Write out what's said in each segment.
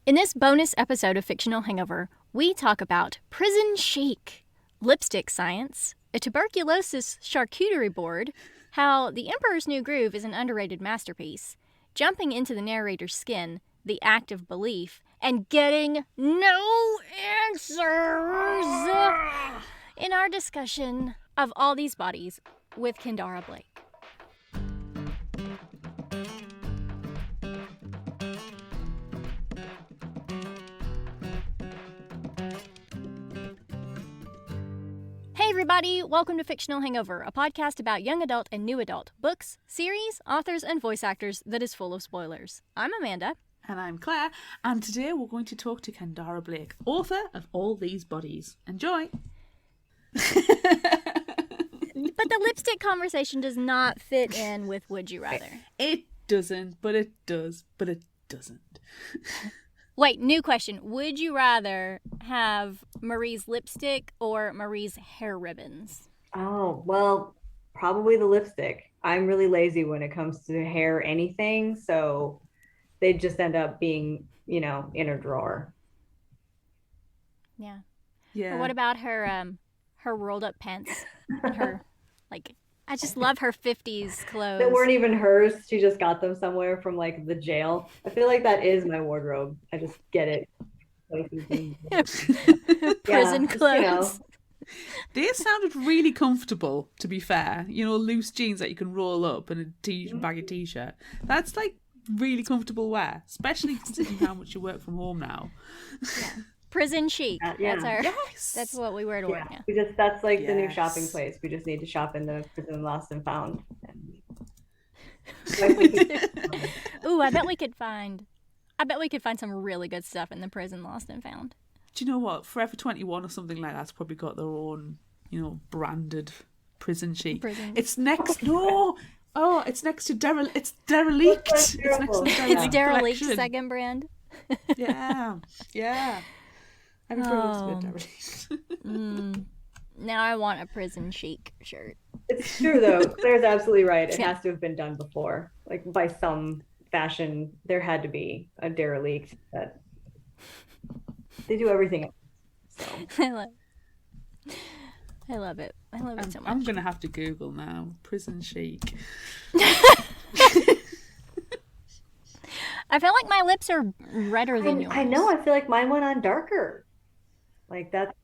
In this bonus episode of Fictional Hangover, we talk about prison chic, lipstick science, a tuberculosis charcuterie board, how The Emperor's New Groove is an underrated masterpiece, jumping into the narrator's skin, the act of belief, and getting no answers in our discussion of all these bodies with Kendare Blake. Hey everybody, welcome to Fictional Hangover, a podcast about young adult and new adult books, series, authors, and voice actors that is full of spoilers. I'm Amanda. And I'm Claire, and today we're going to talk to Kendare Blake, author of All These Bodies. Enjoy! But the lipstick conversation does not fit in with Would You Rather. It doesn't, but it does, but it doesn't. Wait, new question. Would you rather have Marie's lipstick or Marie's hair ribbons? Oh, well, probably the lipstick. I'm really lazy when it comes to hair anything, so they just end up being, in a drawer. Yeah. Yeah. Or what about her rolled up pants? Her, I just love her 50s clothes. That weren't even hers. She just got them somewhere from the jail. I feel like that is my wardrobe. I just get it. Prison clothes. They sounded really comfortable, to be fair. Loose jeans that you can roll up and a baggy t-shirt. That's really comfortable wear, especially considering how much you work from home now. Yeah. Prison chic. Yeah. That's our. Yes. That's what we wear to work now. That's the new shopping place. We just need to shop in the Prison Lost and Found. Ooh, I bet we could find some really good stuff in the Prison Lost and Found. Do you know what? Forever 21 or something like that's probably got their own, branded prison chic. It's next. No. Oh, it's next to Derelict. It's Derelict. It's next to the Derelict. It's Derelict's collection. second brand. Yeah. Every product is good, Derelict. Now I want a prison chic shirt. It's true, though. Claire's absolutely right. It has to have been done before. By some fashion, there had to be a Derelict that they do everything else. So. I love it. I love it so much. I'm going to have to Google now. Prison chic. I feel like my lips are redder than yours. I know. I feel like mine went on darker. That.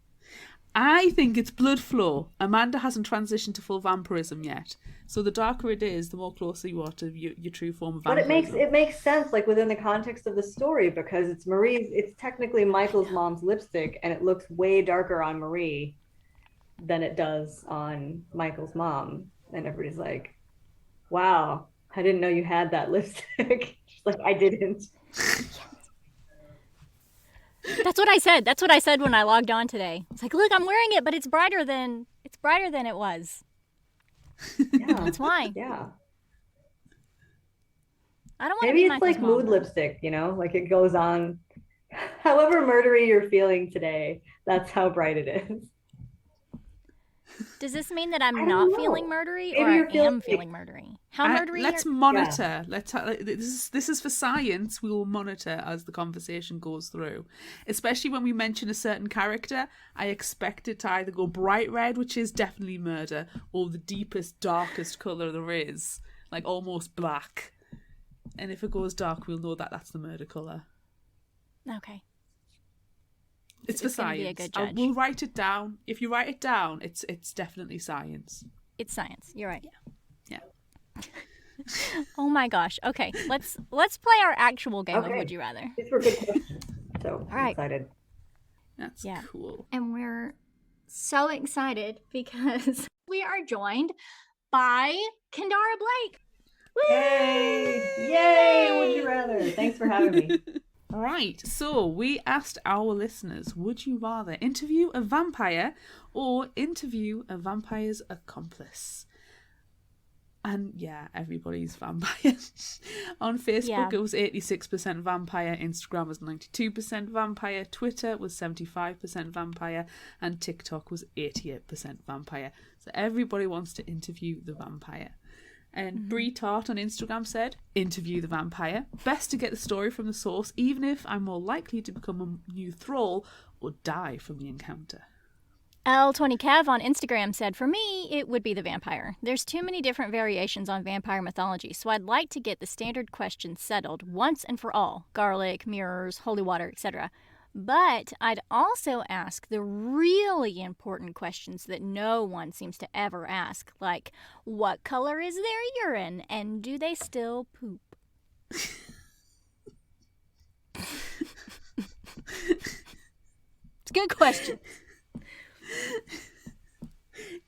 I think it's blood flow. Amanda hasn't transitioned to full vampirism yet. So the darker it is, the more closer you are to your true form of vampirism. But it makes sense, within the context of the story, because it's technically Michael's mom's lipstick, and it looks way darker on Marie than it does on Michael's mom. And everybody's like, wow, I didn't know you had that lipstick. She's like, I didn't. That's what I said. That's what I said when I logged on today. It's like, look, I'm wearing it, but it's brighter than it was. Yeah. That's why. Yeah. I don't want to Maybe be it's Michael's like mom. mood lipstick, it goes on. However murdery you're feeling today, that's how bright it is. Does this mean that I'm don't not know. feeling murdery, Maybe or you're I am feeling murdery? How murdery? Let's monitor. This is for science. We will monitor as the conversation goes through. Especially when we mention a certain character, I expect it to either go bright red, which is definitely murder, or the deepest, darkest colour there is, almost black. And if it goes dark, we'll know that that's the murder colour. Okay. It's for science. Be a good judge. We'll write it down. If you write it down, it's definitely science. It's science. You're right. Yeah. Oh my gosh. Okay, let's play our actual game of Would You Rather. These were good questions. So All right. I'm excited. That's cool. And we're so excited because we are joined by Kendare Blake. Woo! Yay! Would you rather? Thanks for having me. All right, so we asked our listeners, would you rather interview a vampire or interview a vampire's accomplice? And yeah, everybody's vampire. On Facebook, It was 86% vampire, Instagram was 92% vampire, Twitter was 75% vampire, and TikTok was 88% vampire. So everybody wants to interview the vampire. And Brie Tart on Instagram said, interview the vampire. Best to get the story from the source, even if I'm more likely to become a new thrall or die from the encounter. L20Cav on Instagram said, for me, it would be the vampire. There's too many different variations on vampire mythology, so I'd like to get the standard questions settled once and for all. Garlic, mirrors, holy water, etc. But I'd also ask the really important questions that no one seems to ever ask, like, what color is their urine, and do they still poop? It's a good question.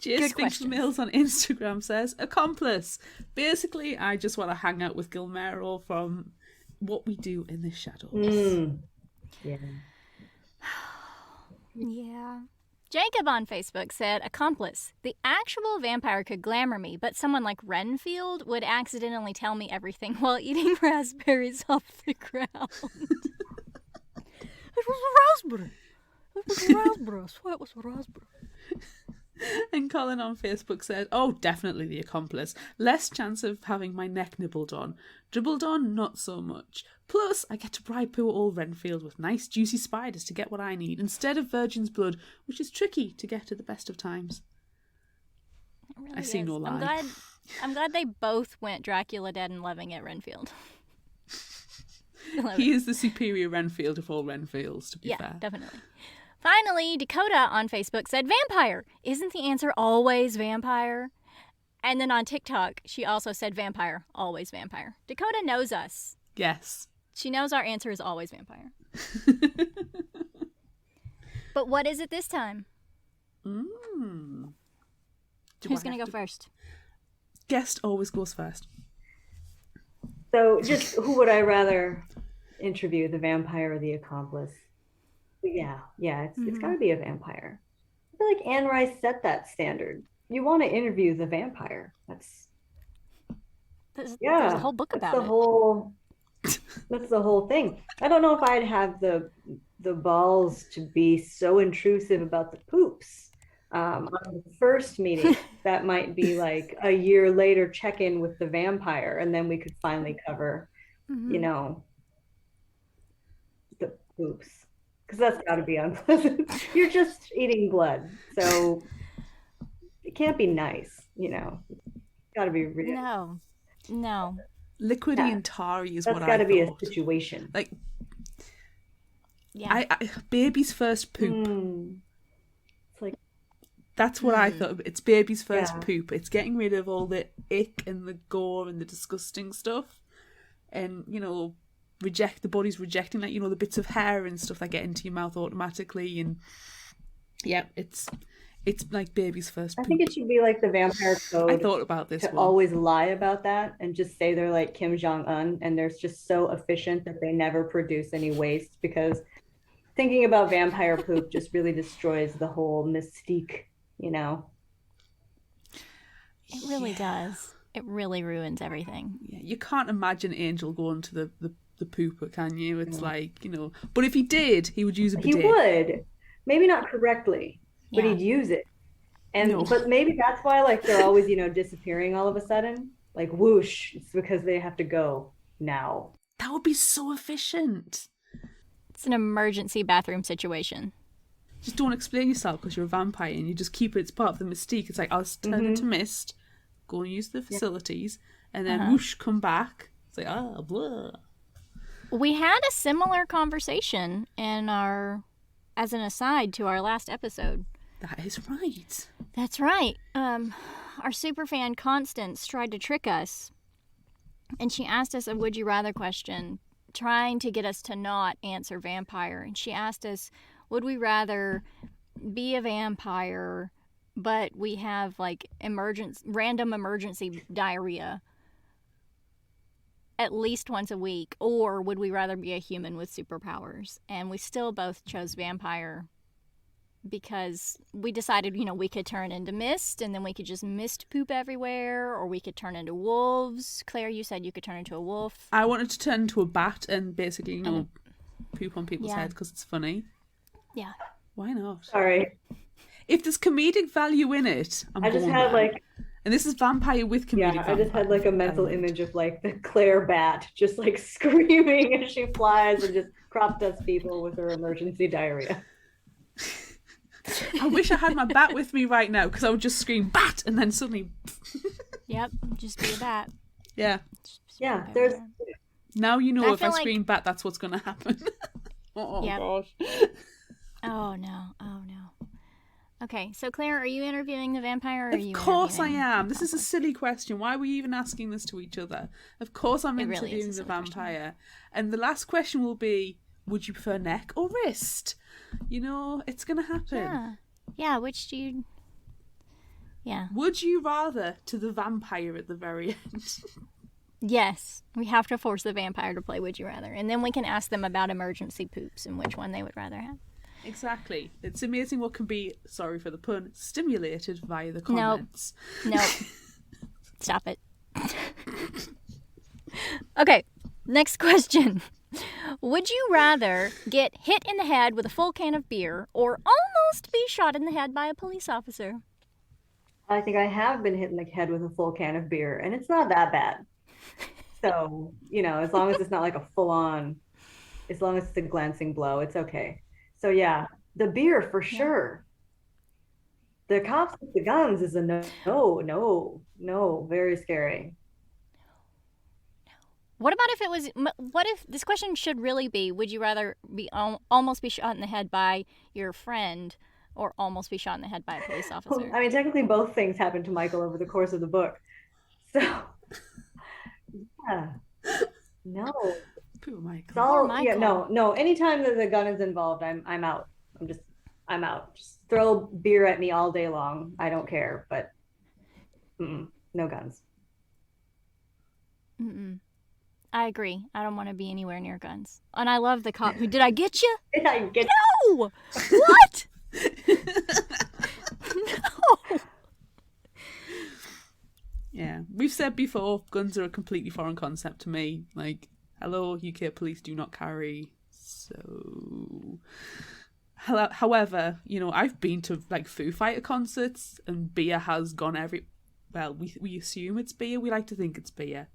Jace Finks Mills on Instagram says, accomplice. Basically, I just want to hang out with Gilmero from what we do in the shadows. Yeah. Yeah. Jacob on Facebook said, accomplice. The actual vampire could glamour me, but someone like Renfield would accidentally tell me everything while eating raspberries off the ground. It was a raspberry. It was a raspberry. I swear it was a raspberry. And Colin on Facebook said, oh, definitely the accomplice. Less chance of having my neck nibbled on. Dribbled on, not so much. Plus, I get to bribe poor old Renfield with nice juicy spiders to get what I need, instead of virgin's blood, which is tricky to get at the best of times. Really I see no lie. I'm glad they both went Dracula Dead and Loving It Renfield. He is the superior Renfield of all Renfields, to be fair. Yeah, definitely. Finally, Dakota on Facebook said, vampire. Isn't the answer always vampire? And then on TikTok, she also said vampire, always vampire. Dakota knows us. Yes. She knows our answer is always vampire. But what is it this time? Who's going to go first? Guest always goes first. So just who would I rather interview, the vampire or the accomplice? Yeah, it's got to be a vampire. I feel like Anne Rice set that standard. You want to interview the vampire. There's a whole book about it. That's the whole thing. I don't know if I'd have the balls to be so intrusive about the poops. On the first meeting, that might be like a year later check-in with the vampire, and then we could finally cover, the poops. Because that's got to be unpleasant. You're just eating blood. So it can't be nice, It's got to be real. No. Liquidy and tarry is what I thought. That's got to be a situation. Like, yeah. Baby's first poop. It's like, that's what I thought. It's baby's first poop. It's getting rid of all the ick and the gore and the disgusting stuff. And, the body's rejecting the bits of hair and stuff that get into your mouth automatically, and it's like baby's first poop. I think it should be like the vampire code. I thought about this to always lie about that and just say they're like Kim Jong-un and they're just so efficient that they never produce any waste, because thinking about vampire poop just really destroys the whole mystique, It really does. It really ruins everything. Yeah, you can't imagine Angel going to the pooper, can you? It's like, but if he did, he would use a bidet. He would. Maybe not correctly, but he'd use it. And but maybe that's why they're always, disappearing all of a sudden. Like whoosh, it's because they have to go now. That would be so efficient. It's an emergency bathroom situation. Just don't explain yourself because you're a vampire and you just keep it. It's part of the mystique. It's like, I'll turn into mist, go and use the facilities, and then whoosh, come back. It's like, blah. We had a similar conversation as an aside to our last episode. That is right. That's right. Our superfan Constance tried to trick us, and she asked us a would you rather question, trying to get us to not answer vampire. And she asked us, would we rather be a vampire, but we have random emergency diarrhea at least once a week, or would we rather be a human with superpowers? And we still both chose vampire because we decided, we could turn into mist and then we could just mist poop everywhere, or we could turn into wolves. Claire, you said you could turn into a wolf. I wanted to turn into a bat and basically, poop on people's heads because it's funny. Yeah. Why not? Sorry. If there's comedic value in it, I'm I just going had there. And this is vampire with comedic Yeah, I just had like a mental image of like the Claire bat just like screaming as she flies and just crop dusts people with her emergency diarrhea. I wish I had my bat with me right now because I would just scream bat and then suddenly. Yep, just be a bat. Yeah. Yeah, there's. Now you know if I feel scream bat, that's what's going to happen. Oh Yep. gosh. Oh no. Okay, so Claire, are you interviewing the vampire? Or are you Of course I interviewing am. the This is a silly question. Why are we even asking this to each other? Of course I'm It really interviewing is a the silly question. vampire. And the last question will be, would you prefer neck or wrist? You know, it's going to happen. Yeah, which do you... Yeah. Would you rather to the vampire at the very end? Yes, we have to force the vampire to play Would You Rather. And then we can ask them about emergency poops and which one they would rather have. Exactly. It's amazing what can be, sorry for the pun, stimulated via the comments. Nope. Stop it. Okay, next question. Would you rather get hit in the head with a full can of beer or almost be shot in the head by a police officer? I think I have been hit in the head with a full can of beer, and it's not that bad. So, you know, as long as it's not like a full-on, as long as it's a glancing blow, it's okay. So yeah, the beer for sure. The cops with the guns is a no, very scary. What about if it was, what if, this question should really be, would you rather be almost be shot in the head by your friend or almost be shot in the head by a police officer? I mean, technically both things happened to Michael over the course of the book. So, yeah. No. Poor Michael. It's all, Poor Michael. yeah, no. Anytime that the gun is involved, I'm out. I'm out. Just throw beer at me all day long. I don't care, but no guns. I agree. I don't want to be anywhere near guns. And I love the cop who, did I get you? Did I get No! What? No! Yeah, we've said before, guns are a completely foreign concept to me. Like, hello, UK police do not carry. So, however, you know, I've been to like Foo Fighter concerts, and beer has gone every. Well, we assume it's beer. We like to think it's beer.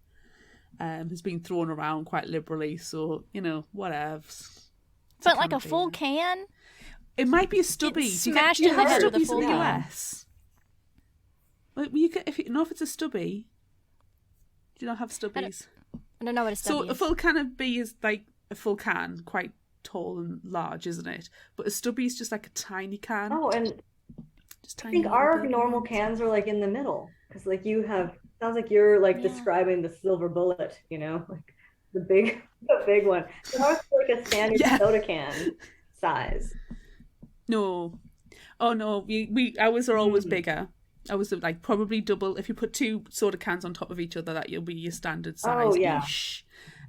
Has been thrown around quite liberally. So you know, whatevs. But like a full can? It might be a stubby. It's Do you smashed do you in the have head with a stubbies full in the can. US? Like, you could, if it's a stubby, do you not have stubbies? I don't know what a stubby So is. a full can of beer is like a full can, quite tall and large, isn't it? But a stubby is just like a tiny can. Oh, and Just I tiny think little our bit. normal cans are like in the middle because like you have sounds like you're like Yeah. describing the silver bullet, you know, like the big one. So ours is like a standard Yeah. soda can size. No, oh no, ours are always Mm. bigger. Ours are like probably double. If you put two soda cans on top of each other, that will be your standard size. Oh, yeah.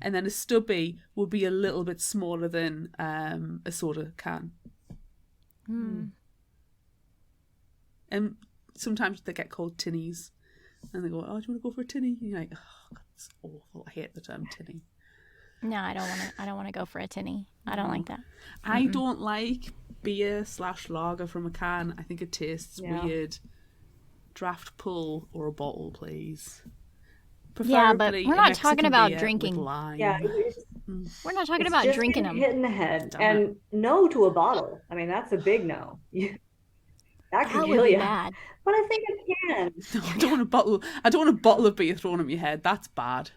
And then a stubby will be a little bit smaller than a soda can. And sometimes they get called tinnies. And they go, oh, do you want to go for a tinny? And you're like, oh, that's awful. I hate the term tinny. No, I don't want to go for a tinny. I don't like that. I don't like beer/lager from a can. I think it tastes Yeah. weird. Draft pull or a bottle, please. Yeah, but Preferably we're a not Mexican talking about beer drinking. with lime. Yeah, We're not talking it's about just drinking getting them. hit in the head, Damn and no to a bottle. I mean, that's a big no. That could That kill would be you. bad. But I think it can. No, I don't want a bottle. I don't want a bottle of beer thrown at my head. That's bad.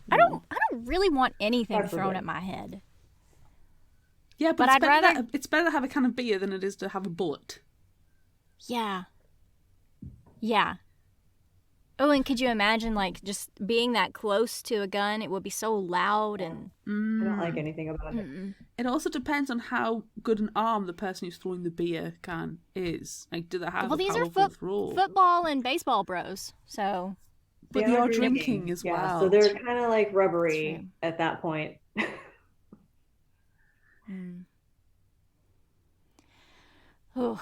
I don't really want anything Preferably. thrown at my head. Yeah, But it's I'd better rather- it's better to have a can of beer than it is to have a bullet. Yeah. Yeah. Oh, and could you imagine like just being that close to a gun? It would be so loud and I don't like anything about it. It also depends on how good an arm the person who's throwing the beer can is. Like, do they have well, a these are powerful throw? football and baseball bros. So But they are drinking as Yeah, well. so they're kind of like rubbery True. at that point. oh,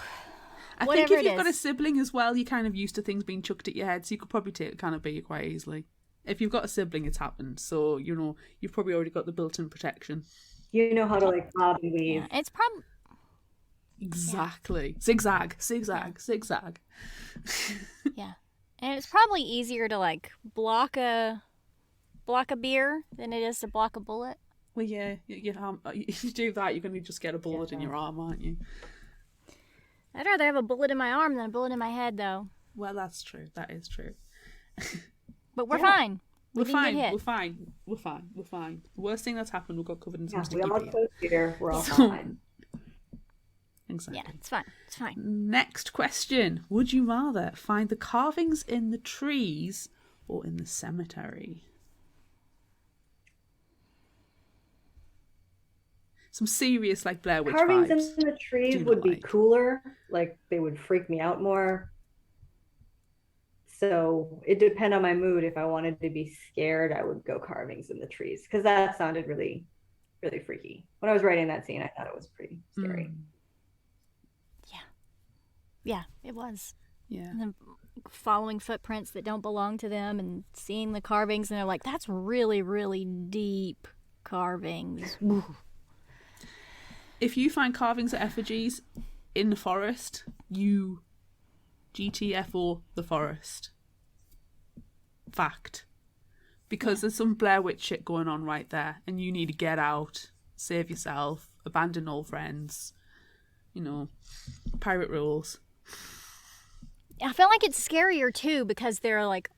I whatever think if it you've got a is. sibling as well, you're kind of used to things being chucked at your head, so you could probably take a can of beer quite easily. If you've got a sibling, it's happened, so you know you've probably already got the built-in protection. You know how to like bob and weave. yeah, it's probably Exactly. Zigzag, zigzag, zigzag. Yeah. And it's probably easier to like block a beer than it is to block a bullet. Well, yeah, if you do that, you're going to just get a bullet in your arm, aren't you? I'd rather have a bullet in my arm than a bullet in my head, though. Well, that's true. That is true. But we're fine. We're fine. Get hit. We're fine. We're fine. We're fine. The worst thing that's happened, we got covered in some We sticky all beer. toast beer. We're all fine. Exactly. Yeah, it's fine. It's fine. Next question. Would you rather find the carvings in the trees or in the cemetery? Some serious, like, Blair Witch Carvings vibes. in the trees Do would not be like. cooler. Like, they would freak me out more. So it depends on my mood. If I wanted to be scared, I would go carvings in the trees, because that sounded really, really freaky. When I was writing that scene, I thought it was pretty scary. Yeah, it was. Yeah. And then following footprints that don't belong to them and seeing the carvings, and they're like, that's really, really deep carvings. If you find carvings of effigies in the forest, you GTFO the forest. Fact. Because there's some Blair Witch shit going on right there, and you need to get out, save yourself, abandon all friends, pirate rules. I feel like it's scarier too because they're like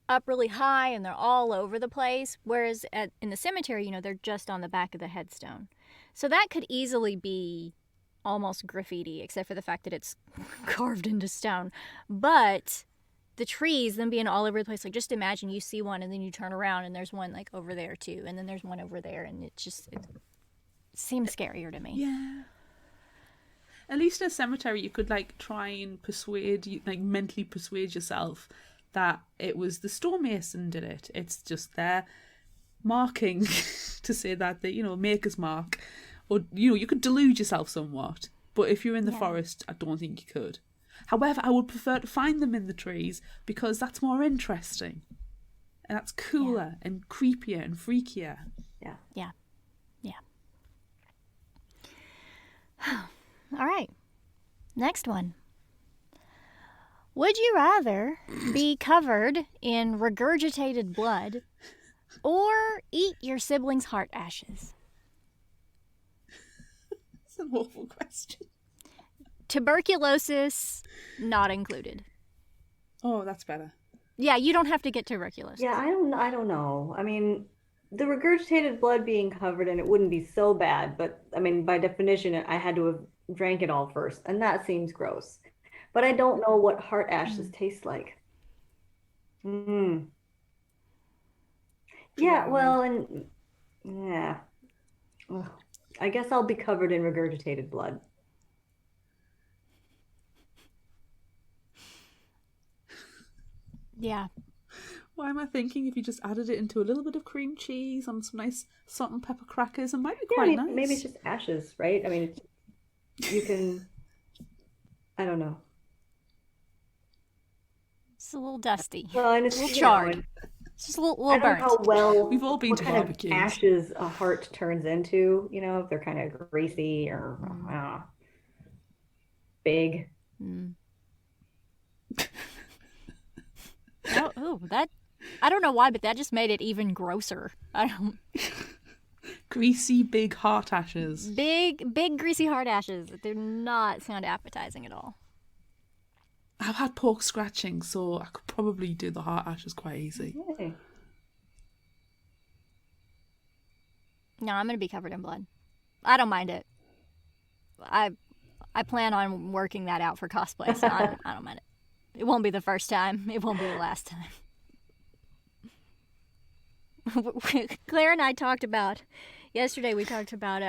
up really high and they're all over the place. Whereas in the cemetery, they're just on the back of the headstone. So that could easily be almost graffiti, except for the fact that it's carved into stone. But the trees, them being all over the place, like just imagine you see one and then you turn around and there's one like over there too. And then there's one over there. And it seems scarier to me. Yeah. At least in a cemetery, you could like try and mentally persuade yourself that it was the stonemason did it. It's just their marking to say that maker's mark, or you could delude yourself somewhat. But if you're in the forest, I don't think you could. However, I would prefer to find them in the trees because that's more interesting, and that's cooler and creepier and freakier. Yeah. All right. Next one. Would you rather be covered in regurgitated blood or eat your siblings' heart ashes? It's an awful question. Tuberculosis not included. Oh, that's better. Yeah, you don't have to get tuberculosis. Yeah, I don't know. I mean, the regurgitated blood being covered in it wouldn't be so bad, but I mean, by definition, I had to have drank it all first, and that seems gross. But I don't know what heart ashes taste like. Yeah, well, and yeah. Ugh. I guess I'll be covered in regurgitated blood. Yeah. Why am I thinking if you just added it into a little bit of cream cheese on some nice salt and pepper crackers, it might be quite nice. Maybe it's just ashes, right? I mean, you can, I don't know. It's a little dusty. Well, and it's a little charred. It's just a little I don't burnt. know how well We've all been what to kind of barbecues. ashes a heart turns into, if they're kind of greasy or big. That I don't know why, but that just made it even grosser. Greasy big heart ashes. Big greasy heart ashes. They do not sound appetizing at all. I've had pork scratching, so I could probably do the heart ashes quite easy. Okay. No, I'm gonna be covered in blood. I don't mind it. I plan on working that out for cosplay, so I don't mind it. It won't be the first time. It won't be the last time. Claire and I talked about yesterday. We talked about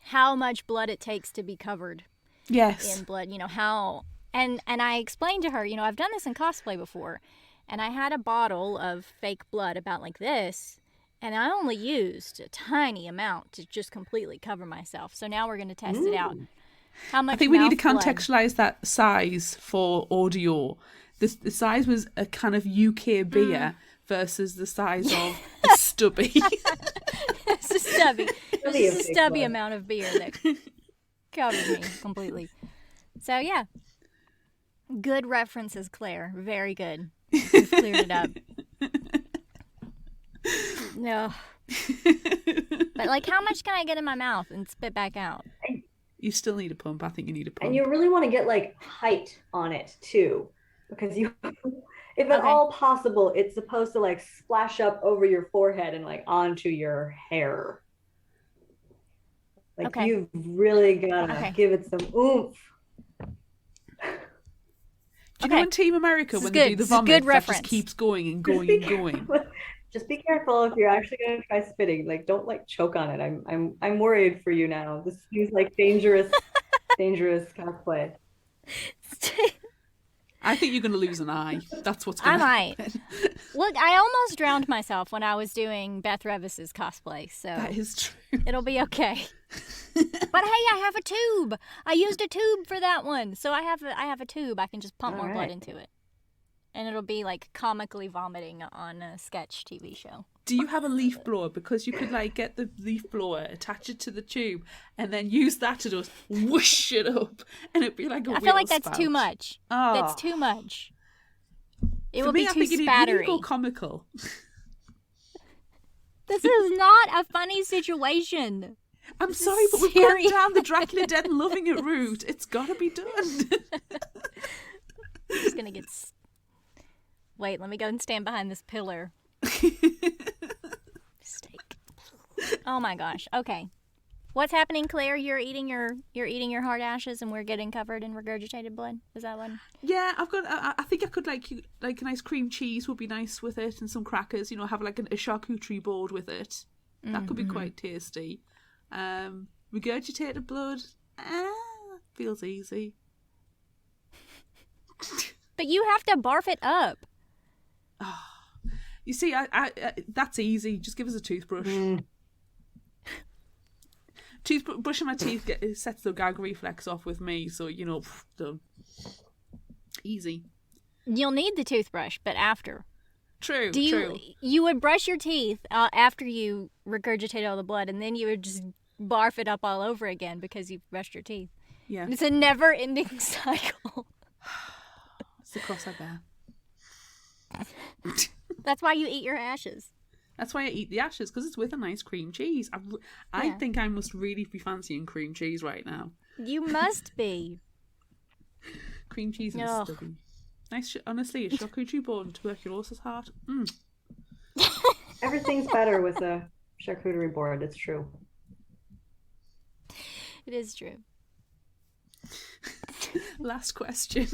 how much blood it takes to be covered. Yes. In blood. How. And I explained to her. I've done this in cosplay before, and I had a bottle of fake blood about like this, and I only used a tiny amount to just completely cover myself. So now we're going to test it out. How much? I think we need to blood? contextualize that size for audio. The size was a kind of UK beer versus the size of a stubby. It's a stubby. It's just a stubby amount of beer there. covered me completely. So, yeah. Good references, Claire. Very good. You've cleared it up. No. But, like, how much can I get in my mouth and spit back out? You still need a pump. I think you need a pump. And you really want to get like height on it too, because you, if at all possible, it's supposed to like splash up over your forehead and like onto your hair. Like you've really gotta give it some oomph. Do you know in Team America when they do the vomit that just keeps going and going and going? Just be careful if you're actually going to try spitting. Like, don't like choke on it. I'm worried for you now. This seems like dangerous cosplay. I think you're going to lose an eye. That's what's going to happen. I might. Look, I almost drowned myself when I was doing Beth Revis's cosplay, so that is true. It'll be okay. But hey, I have a tube. I used a tube for that one, so I have a tube. I can just pump more blood into it. And it'll be like comically vomiting on a sketch TV show. Do you have a leaf blower? Because you could like get the leaf blower, attach it to the tube, and then use that to just whoosh it up, and it'd be like a I feel like spout. That's too much. Oh. That's too much. It will be too spattery. You need to go comical. This is not a funny situation. I'm sorry, but we've gone down the Dracula Dead and Loving It route. It's got to be done. I'm just gonna get. Wait, let me go and stand behind this pillar. Steak. Oh my gosh. Okay. What's happening, Claire? You're eating your hard ashes, and we're getting covered in regurgitated blood. Is that one? Yeah, I've got. I think I could like a nice cream cheese would be nice with it, and some crackers. You know, have like a charcuterie board with it. That could be quite tasty. Regurgitated blood. Feels easy. But you have to barf it up. Oh, you see, I that's easy. Just give us a toothbrush. Brushing my teeth sets the gag reflex off with me, so you know, done. Easy. You'll need the toothbrush, but after. True. You would brush your teeth after you regurgitate all the blood, and then you would just barf it up all over again because you've brushed your teeth. Yeah. It's a never-ending cycle. It's the cross I bear. That's why you eat your ashes. That's why I eat the ashes, because it's with a nice cream cheese. I think I must really be fancying cream cheese right now. You must be. Cream cheese and stubby. Nice, honestly, a charcuterie board and tuberculosis heart. Everything's better with a charcuterie board. It's true. It is true. Last question.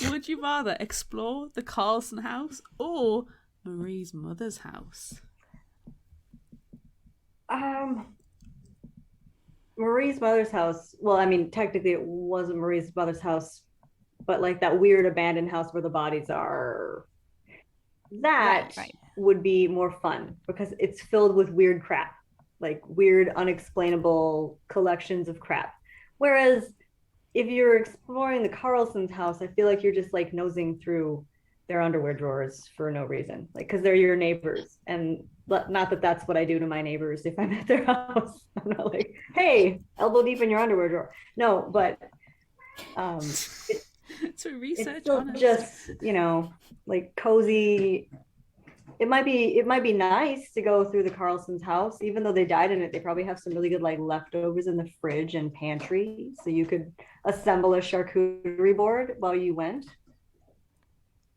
Would you rather explore the Carlson house or Marie's mother's house? Marie's mother's house. Well, I mean, technically it wasn't Marie's mother's house, but like that weird abandoned house where the bodies are. That would be more fun because it's filled with weird crap, like weird, unexplainable collections of crap. Whereas if you're exploring the Carlson's house, I feel like you're just like nosing through their underwear drawers for no reason, like because they're your neighbors. And not that that's what I do to my neighbors if I'm at their house. I'm not like, hey, elbow deep in your underwear drawer. No, but it's a research. It's still just, you know, like cozy. It might be nice to go through the Carlson's house, even though they died in it. They probably have some really good like leftovers in the fridge and pantry, so you could assemble a charcuterie board while you went.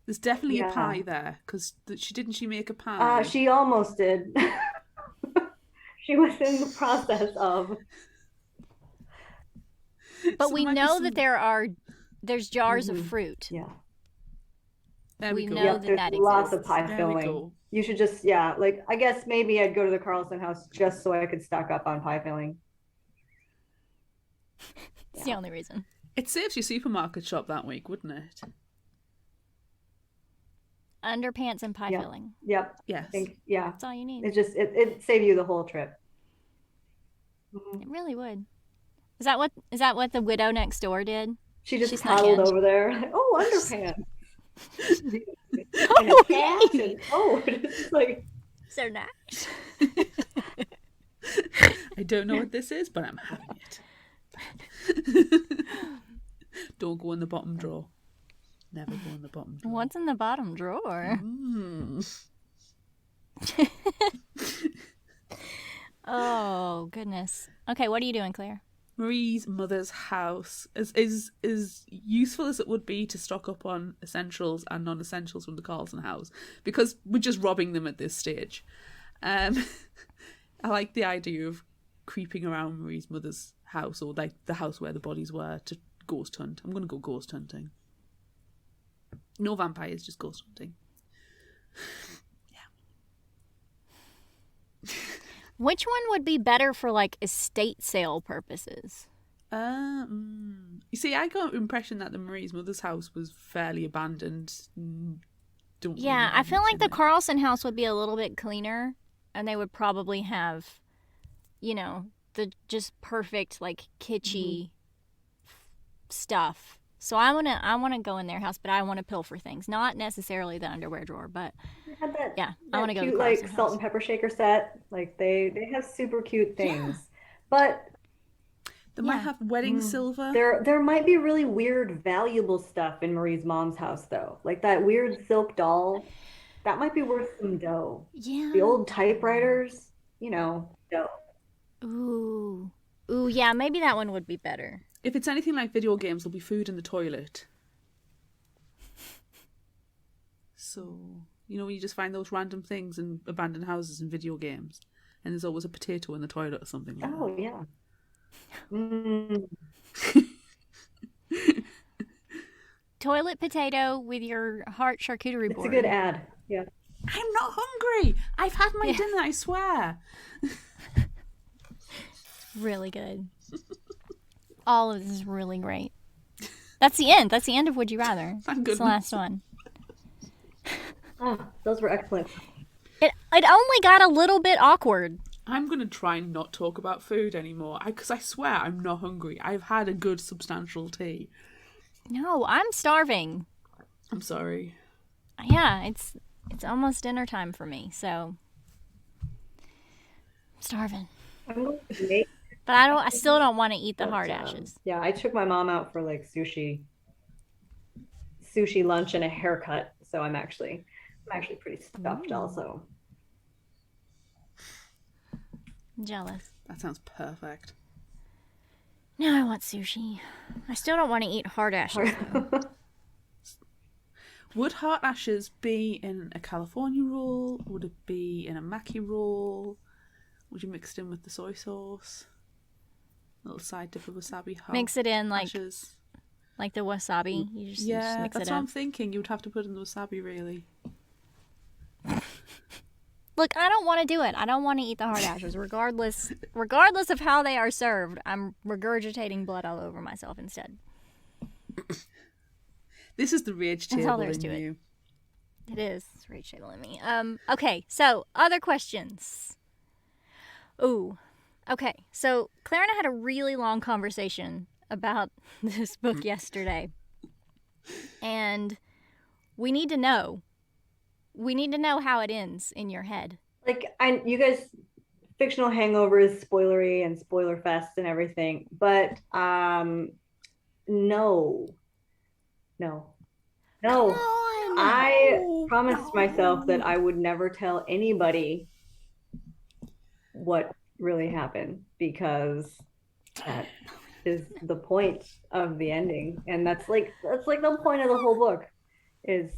There's definitely a pie there because she make a pie. She almost did. She was in the process of. But we know that there's jars of fruit. Yeah. We know that exists. Lots of pie filling. You should just, like, I guess maybe I'd go to the Carlson house just so I could stock up on pie filling. It's the only reason. It saves your supermarket shop that week, wouldn't it? Underpants and pie filling. Yep. Yes. That's all you need. It save you the whole trip. Mm-hmm. It really would. Is that what the widow next door did? She just toddled over there. Like, oh, underpants. It's like so nice. I don't know what this is, but I'm having it. Don't go in the bottom drawer. Never go in the bottom drawer. What's in the bottom drawer? Oh, goodness. Okay, what are you doing, Claire? Marie's mother's house is useful as it would be to stock up on essentials and non-essentials from the Carlson house, because we're just robbing them at this stage. I like the idea of creeping around Marie's mother's house, or like the house where the bodies were, to ghost hunt. I'm going to go ghost hunting. No vampires, just ghost hunting. Which one would be better for like estate sale purposes? You see, I got the impression that the Marie's mother's house was fairly abandoned. Yeah, I feel like the Carlson house would be a little bit cleaner, and they would probably have, the just perfect like kitschy stuff. So I wanna go in their house, but I want to pilfer things, not necessarily the underwear drawer, but I want to go to the Carlson like house. salt and pepper shaker set. Like they have super cute things, but they might have wedding silver. There might be really weird, valuable stuff in Marie's mom's house though, like that weird silk doll. That might be worth some dough. Yeah. The old typewriters, dough. Ooh, yeah, maybe that one would be better. If it's anything like video games, there'll be food in the toilet. So, when you just find those random things in abandoned houses in video games, and there's always a potato in the toilet or something like that. Oh, yeah. Mm. Toilet potato with your heart charcuterie board. It's a good ad. Yeah. I'm not hungry. I've had my dinner, I swear. Really good. All of this is really great. That's the end. That's the end of Would You Rather. It's the last one. Oh, those were excellent. It only got a little bit awkward. I'm going to try and not talk about food anymore, because I swear I'm not hungry. I've had a good substantial tea. No, I'm starving. I'm sorry. Yeah, it's almost dinner time for me, so I'm starving. But I still don't want to eat the hard ashes. Yeah, I took my mom out for like sushi lunch and a haircut, so I'm actually pretty stuffed. Ooh. Also. I'm jealous. That sounds perfect. Now I want sushi. I still don't want to eat hard ashes. Would hard ashes be in a California roll? Would it be in a maki roll? Would you mix it in with the soy sauce? A little side dip of wasabi. Mix it in like ashes. Like the wasabi. You just mix it that's what I'm thinking. You would have to put in the wasabi, really. Look, I don't want to do it. I don't want to eat the hard ashes, regardless of how they are served. I'm regurgitating blood all over myself instead. This is the rage table in you. It is. It's rage table in me. Okay, so other questions. Ooh. Okay, so Claire and I had a really long conversation about this book yesterday. And we need to know. We need to know how it ends in your head. Like, you guys, Fictional Hangover is spoilery and spoiler fest and everything, but no. I promised myself that I would never tell anybody what really happened, because that is the point of the ending, and that's like the point of the whole book is,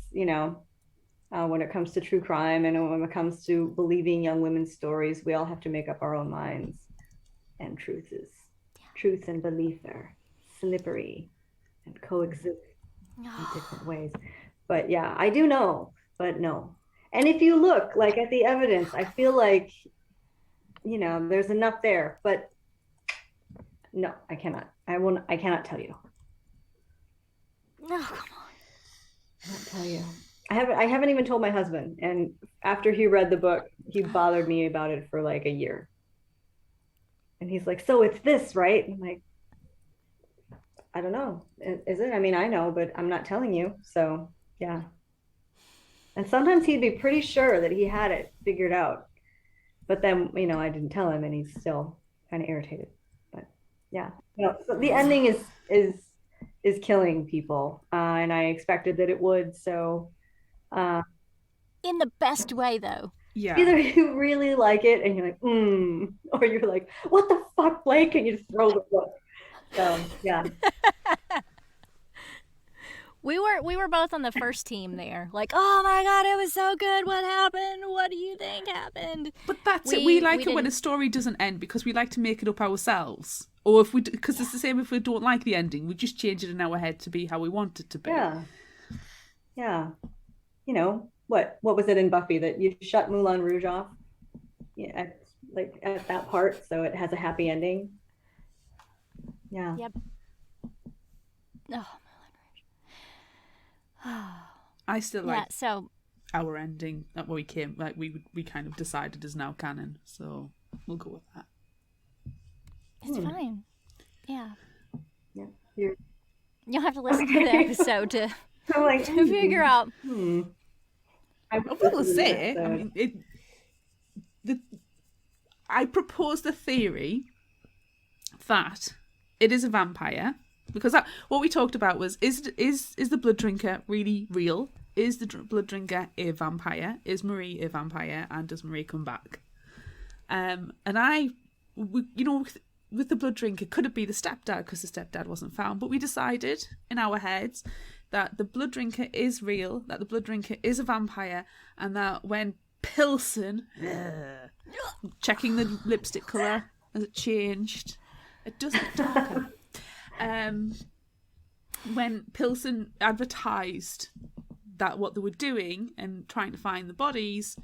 when it comes to true crime and when it comes to believing young women's stories, we all have to make up our own minds, and truth and belief are slippery and coexist in different ways. But yeah, I do know, but no. And if you look like at the evidence, I feel like, there's enough there, but no, I cannot. I cannot tell you. No, come on. I won't tell you. I haven't even told my husband. And after he read the book, he bothered me about it for like a year. And he's like, "So it's this, right?" And I'm like, "I don't know. Is it? I mean, I know, but I'm not telling you." So yeah. And sometimes he'd be pretty sure that he had it figured out. But then, I didn't tell him, and he's still kind of irritated. But yeah. So the ending is is killing people, and I expected that it would. So In the best way, though. Yeah. either you really like it and you're like, or you're like, what the fuck, Blake? And you just throw the book. So yeah. We were both on the first team there. Like, oh my god, it was so good. What happened? What do you think happened? But that's it. We like it when a story doesn't end because we like to make it up ourselves. Or if we, because it's the same if we don't like the ending, we just change it in our head to be how we want it to be. Yeah. Yeah. You know, what was it in Buffy that you shut Moulin Rouge off? Yeah, at that part, so it has a happy ending. Yeah. Yep. Oh, I still like so our ending. That we came, like we kind of decided is now canon, so we'll go with that. It's fine. Yeah. Yeah. You'll have to listen to the episode to I'm like, to figure out. I will say, I mean, I proposed the theory that it is a vampire because what we talked about was is the blood drinker really real? Is the blood drinker a vampire? Is Marie a vampire? And does Marie come back? And with the blood drinker, could it be the stepdad because the stepdad wasn't found? But we decided in our heads that the blood drinker is real, that the blood drinker is a vampire, and that when Pilsen, checking the lipstick colour, has it changed? It does look darker. When Pilsen advertised that what they were doing and trying to find the bodies,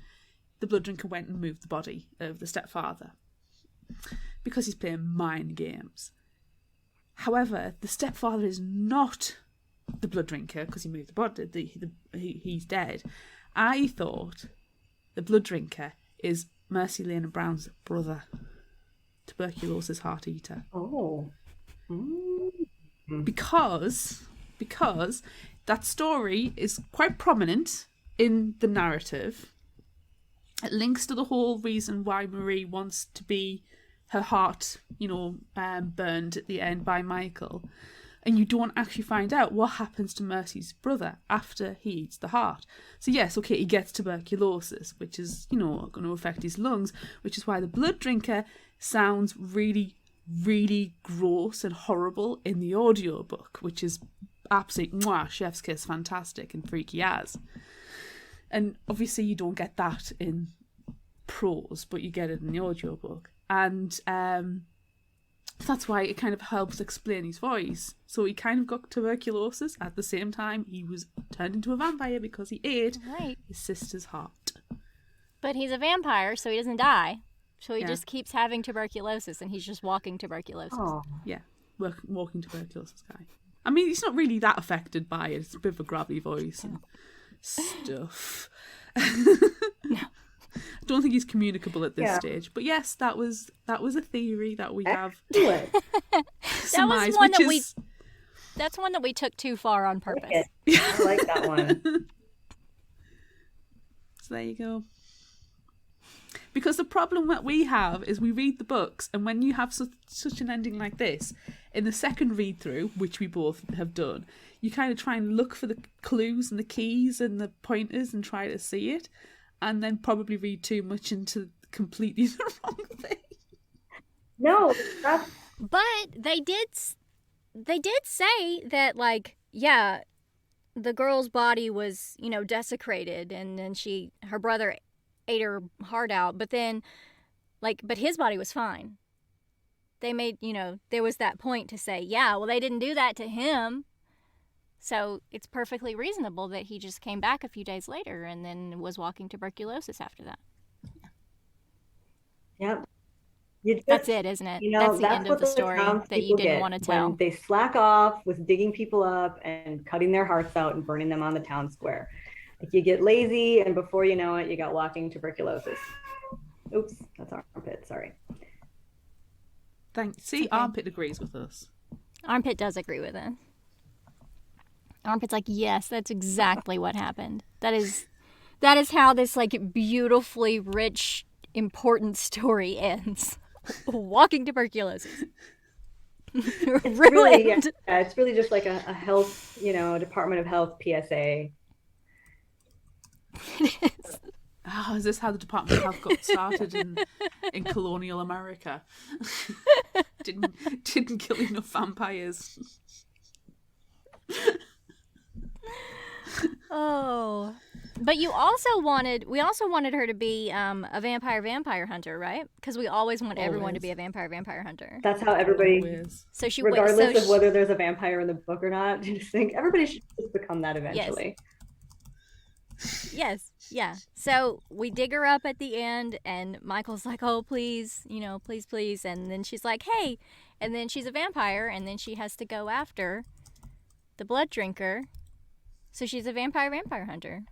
the blood drinker went and moved the body of the stepfather because he's playing mind games. However, the stepfather is not the blood drinker because he moved the body. He's dead. I thought the blood drinker is Mercy Lane Brown's brother, tuberculosis heart eater. Oh. Because that story is quite prominent in the narrative. It links to the whole reason why Marie wants to be her heart, burned at the end by Michael. And you don't actually find out what happens to Mercy's brother after he eats the heart. So yes, okay, he gets tuberculosis, which is, going to affect his lungs, which is why the blood drinker sounds really, really gross and horrible in the audiobook, which is absolute chef's kiss, fantastic and freaky as. And obviously you don't get that in prose, but you get it in the audiobook. And that's why it kind of helps explain his voice. So he kind of got tuberculosis at the same time he was turned into a vampire because he ate his sister's heart. But he's a vampire, so he doesn't die. So he just keeps having tuberculosis, and he's just walking tuberculosis. Oh. Yeah, walking tuberculosis guy. I mean, he's not really that affected by it. It's a bit of a gravelly voice and stuff. No. I don't think he's communicable at this stage. But yes, that was a theory that we have surmised. That's one that we took too far on purpose. I like that one. So there you go. Because the problem that we have is we read the books, and when you have such an ending like this, in the second read through, which we both have done, you kind of try and look for the clues and the keys and the pointers and try to see it, and then probably read too much into completely the wrong thing. No, but they did say that, like, yeah, the girl's body was, desecrated, and then her brother ate her heart out, but then, but his body was fine. They made, there was that point to say, yeah, well, they didn't do that to him. So it's perfectly reasonable that he just came back a few days later and then was walking tuberculosis after that. Yep. That's it, isn't it? That's the end of the story that you didn't want to tell. When they slack off with digging people up and cutting their hearts out and burning them on the town square. Like, you get lazy, and before you know it, you got walking tuberculosis. Oops, that's Armpit. Sorry. See, Armpit agrees with us. Armpit does agree with it. Armpit's like, yes, that's exactly what happened. That is how this beautifully rich, important story ends. Walking tuberculosis. It's Ruined. really, yeah, it's really just like a health, Department of Health PSA. It is. Oh, is this how the Department of Health got started in colonial America? didn't kill enough vampires. Oh. But we also wanted her to be a vampire hunter, right? Because we always want everyone to be a vampire hunter. That's how everybody, Always. So she regardless of whether there's a vampire in the book or not, you just think everybody should just become that eventually. Yes. Yeah. So we dig her up at the end, and Michael's like, "Oh, please, please, please," and then she's like, "Hey," and then she's a vampire, and then she has to go after the blood drinker. So she's a vampire hunter.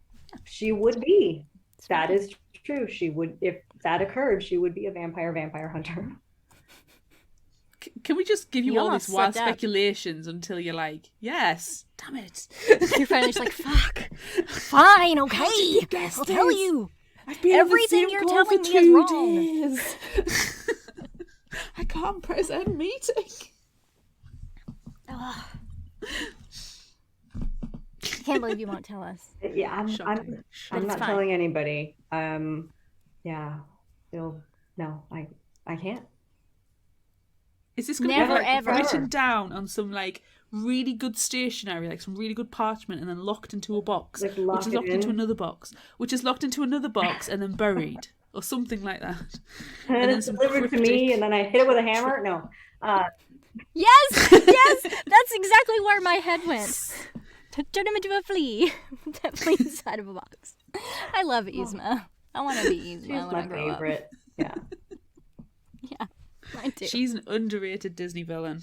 She would be. That is true. She would, if that occurred, she would be a vampire hunter. Can we just give you all these wild slipped up. speculations until you're like, yes, damn it. You're finally just like, fuck. Fine, okay. I'll tell you. I've been Everything you're telling me is wrong. Days. I can't press end meeting. Ugh. I can't believe you won't tell us. Yeah, I'm not fine. telling anybody. Yeah, no, I can't. Is this going to Never, be like ever. written down on some like really good stationery, like some really good parchment, and then locked into a box, Like which is locked in. into another box, which is locked into another box, and then buried, or something like that. And then it's some delivered to me, cryptic- and then I hit it with a hammer. No, Yes, that's exactly where my head went. Turn him into a flea. That flea inside of a box. I love Yzma. I want to be Yzma she's when I my grow up. favorite. Yeah. Yeah, mine too. She's an underrated Disney villain.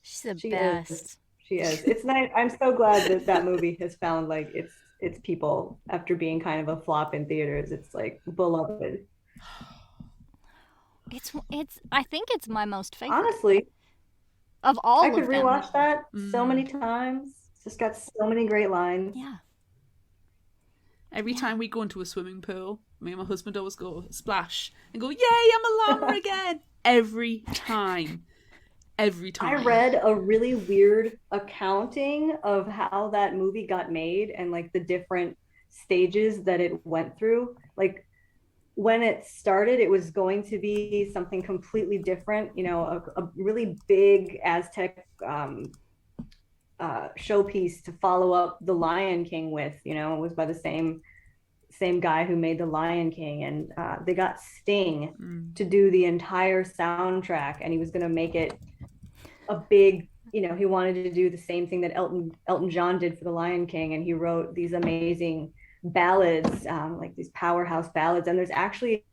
She's the She best. is. She is. It's nice. I'm so glad that movie has found like its people after being kind of a flop in theaters. It's like beloved. It's. I think it's my most favorite Honestly, of all I of could them. rewatch that so many times. It's just got so many great lines. Yeah. Every time we go into a swimming pool, me and my husband always go splash and go, "Yay, I'm a llama again!" Every time. Every time. I read a really weird accounting of how that movie got made and like the different stages that it went through. Like when it started, it was going to be something completely different, a really big Aztec showpiece to follow up The Lion King with. It was by the same guy who made The Lion King, and they got Sting to do the entire soundtrack, and he was going to make it a big, he wanted to do the same thing that Elton John did for The Lion King, and he wrote these amazing ballads, like these powerhouse ballads. And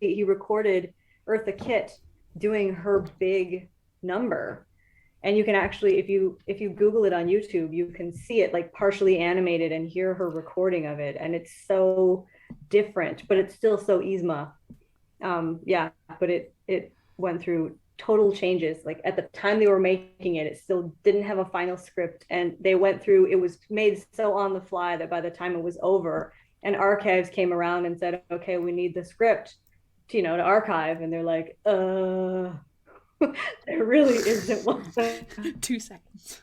he recorded Eartha Kitt doing her big number, and you can actually, if you Google it on YouTube, you can see it like partially animated and hear her recording of it, and it's so different, but it's still so Yzma. But it went through total changes. Like at the time they were making it still didn't have a final script, and they went through, it was made so on the fly that by the time it was over and archives came around and said, okay, we need the script to archive, and they're like, there really isn't one. 2 seconds.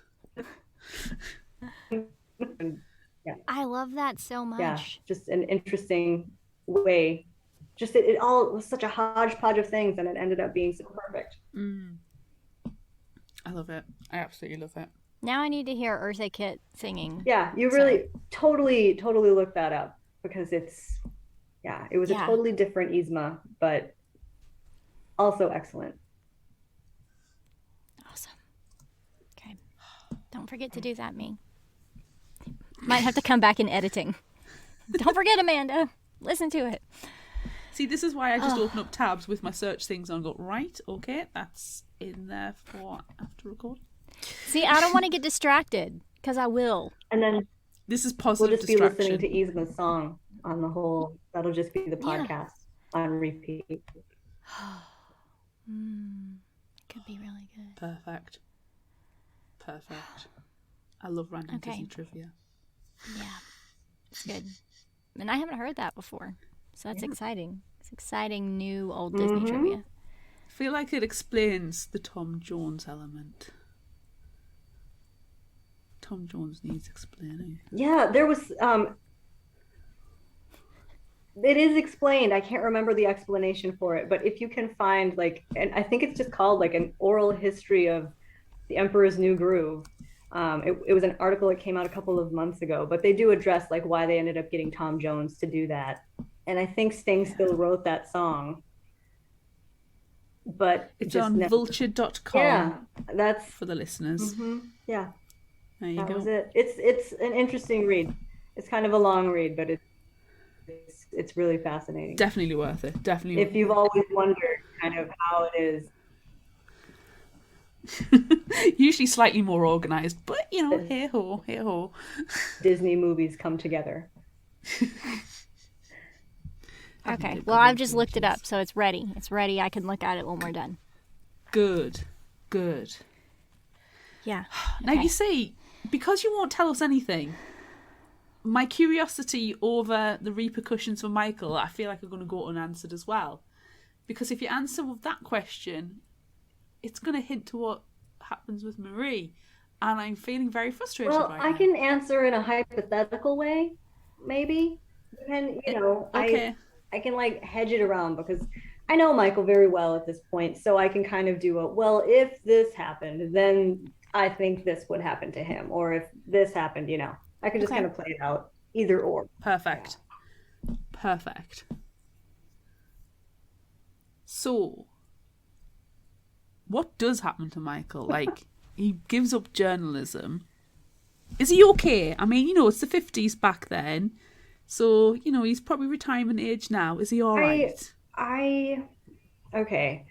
I love that so much. Yeah, just an interesting way. Just it all was such a hodgepodge of things, and it ended up being so perfect. I love it. I absolutely love it. Now I need to hear Eartha Kitt singing. Yeah, you really totally look that up, because it was a totally different Yzma, but also excellent. Awesome. Okay. Don't forget to do that, me. Might have to come back in editing. Don't forget, Amanda. Listen to it. See, this is why I just open up tabs with my search things on and go, right, okay, that's in there for after recording. See, I don't want to get distracted, because I will. And then This is we'll positive just be distraction. listening to Yzma's song on the whole. That'll just be the podcast on repeat. Could be really good. Perfect. I love random Disney trivia. Yeah, it's good. And I haven't heard that before, so that's exciting. It's exciting new old Disney trivia. I feel like it explains the Tom Jones element. Tom Jones needs explaining. Yeah, there was it is explained. I can't remember the explanation for it, but if you can find like, and I think it's just called like an oral history of the Emperor's New Groove. It was an article that came out a couple of months ago, but they do address like why they ended up getting Tom Jones to do that. And I think Sting still wrote that song, but It's just on never... vulture.com. Yeah, that's for the listeners. Yeah, there you that go. was it. It's an interesting read. It's kind of a long read, but it's really fascinating. Definitely worth it. Definitely. If you've always wondered kind of how it is. Usually slightly more organized, but you know, hey ho, hey ho. Disney movies come together. Okay, well, I've just looked it up, so it's ready. It's ready. I can look at it when we're done. Good. Good. Yeah. Now, you see, because you won't tell us anything, my curiosity over the repercussions for Michael, I feel like are going to go unanswered as well. Because if you answer with that question, it's going to hint to what happens with Marie. And I'm feeling very frustrated Well, right I now. can answer in a hypothetical way, maybe. And, you know, Okay. I can like hedge it around because I know Michael very well at this point. So I can kind of do a, well, if this happened, then I think this would happen to him. Or if this happened, you know, I can just kind of play it out either or. Perfect. Yeah. Perfect. So, what does happen to Michael? Like, he gives up journalism. Is he okay? I mean, you know, it's the 50s back then. So, you know, he's probably retirement age now. Is he all right? Okay.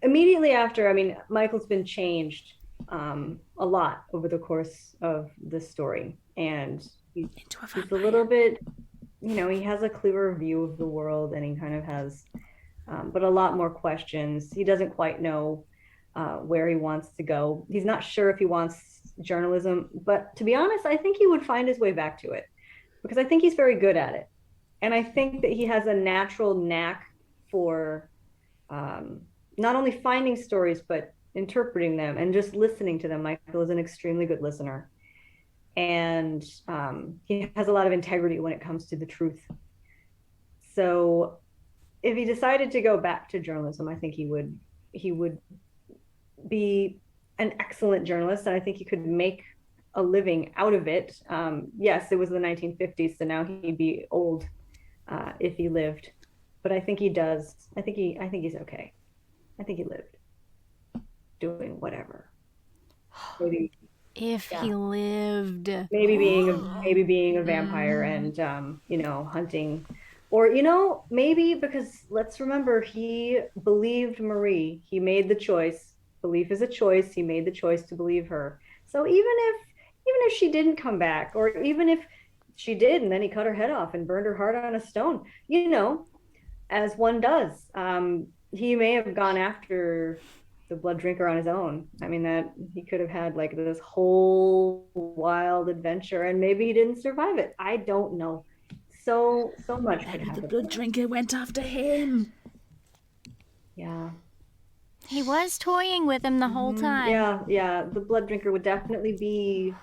Immediately after, I mean, Michael's been changed a lot over the course of this story. And he's a little bit, you know, he has a clearer view of the world and he kind of has, but a lot more questions. He doesn't quite know where he wants to go. He's not sure if he wants journalism, but to be honest, I think he would find his way back to it because I think he's very good at it. And I think that he has a natural knack for not only finding stories, but interpreting them and just listening to them. Michael is an extremely good listener. And he has a lot of integrity when it comes to the truth. So if he decided to go back to journalism, I think he would be an excellent journalist. And I think he could make a living out of it. Yes, it was the 1950s, so now he'd be old if he lived. But I think he does. I think he's okay. I think he lived doing whatever. Maybe if he lived, maybe being a vampire and you know, hunting, or you know, maybe because let's remember he believed Marie. He made the choice. Belief is a choice. He made the choice to believe her. So even if she didn't come back, or even if she did and then he cut her head off and burned her heart on a stone, you know, as one does, he may have gone after the blood drinker on his own. I mean, that he could have had like this whole wild adventure and maybe he didn't survive it. I don't know. So much could happen. The blood drinker went after him. Yeah. he was toying with him the whole time. Yeah. The blood drinker would definitely be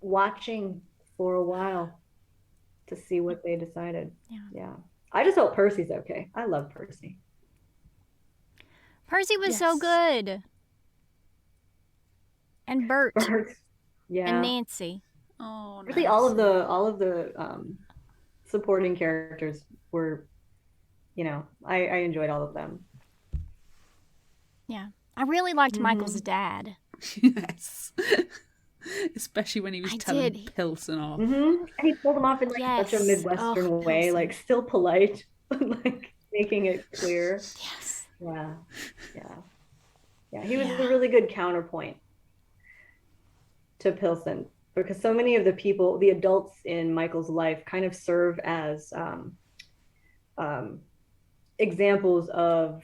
watching for a while to see what they decided. Yeah. I just hope Percy's okay. I love Percy. Percy was so good. And Bert. Yeah. And Nancy. Oh, really, all of the supporting characters were, you know, I enjoyed all of them. Yeah, I really liked Michael's dad. Yes, especially when he was telling Pilson off. And he told him off in like such a Midwestern way, Pilson. Like still polite, like making it clear. Yes. Yeah. He was a really good counterpoint to Pilson, because so many of the people, the adults in Michael's life, kind of serve as examples of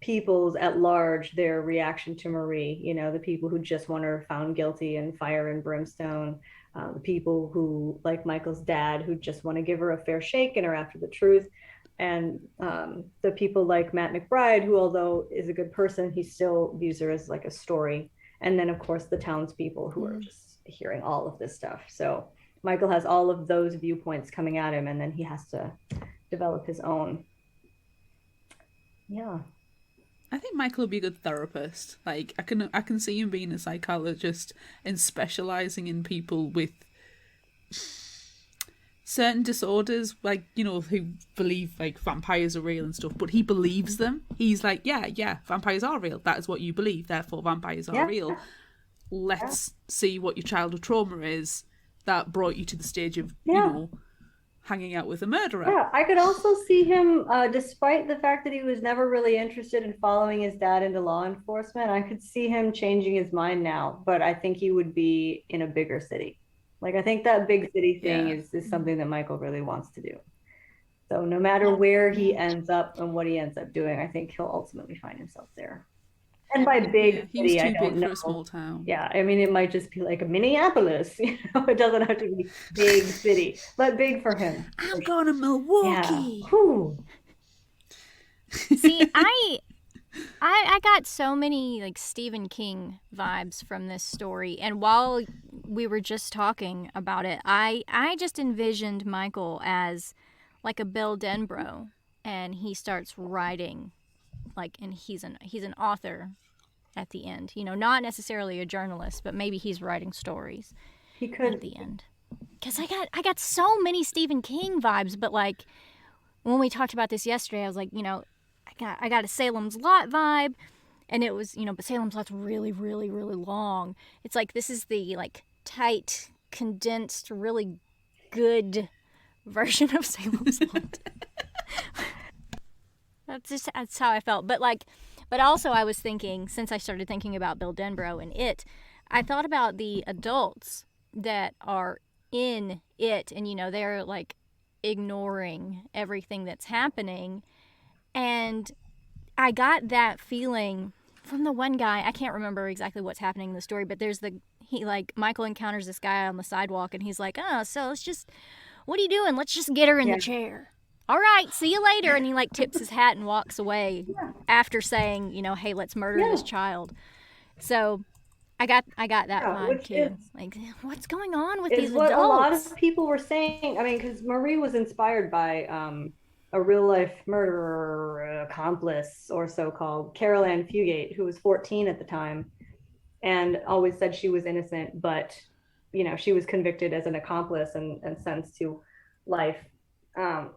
people's at large, their reaction to Marie. You know, the people who just want her found guilty and fire and brimstone, the people who, like Michael's dad, who just want to give her a fair shake and are after the truth. And the people like Matt McBride, who although is a good person, he still views her as like a story. And then of course the townspeople who are just hearing all of this stuff. So Michael has all of those viewpoints coming at him, and then he has to develop his own. Yeah. I think Michael would be a good therapist. Like I can see him being a psychologist and specializing in people with certain disorders, like, you know, who believe like vampires are real and stuff, but he believes them. He's like, yeah, vampires are real. That is what you believe. Therefore, vampires are real. Let's see what your childhood trauma is that brought you to the stage of, you know, hanging out with a murderer. Yeah, I could also see him, despite the fact that he was never really interested in following his dad into law enforcement, I could see him changing his mind now, but I think he would be in a bigger city. Like, I think that big city thing is something that Michael really wants to do. So no matter where he ends up and what he ends up doing, I think he'll ultimately find himself there. And by big city, I don't know. for a small town. Yeah, I mean, it might just be like a Minneapolis. You know, it doesn't have to be big city, but big for him. I'm going to Milwaukee. Yeah. See, I got so many like Stephen King vibes from this story, and while we were just talking about it, I just envisioned Michael as like a Bill Denbrough, and he starts writing, like, and he's an author at the end. You know, not necessarily a journalist, but maybe he's writing stories. He could at the end. Because I got so many Stephen King vibes, but like when we talked about this yesterday, I was like, you know, I got a Salem's Lot vibe, and it was, you know, but Salem's Lot's really, really, really long. It's like this is the like tight, condensed, really good version of Salem's Lot. That's how I felt. But also I was thinking, since I started thinking about Bill Denbrough and It, I thought about the adults that are in It, and you know, they're like ignoring everything that's happening. And I got that feeling from the one guy. I can't remember exactly what's happening in the story, but Michael encounters this guy on the sidewalk, and he's like, oh, so what are you doing? Let's just get her in the chair. All right, see you later. And he like tips his hat and walks away after saying, you know, hey, let's murder this child. So I got that vibe too. Like, what's going on with these adults? What a lot of people were saying. I mean, because Marie was inspired by a real life murderer accomplice, or so-called, Carol Ann Fugate, who was 14 at the time and always said she was innocent, but you know, she was convicted as an accomplice and sentenced to life. So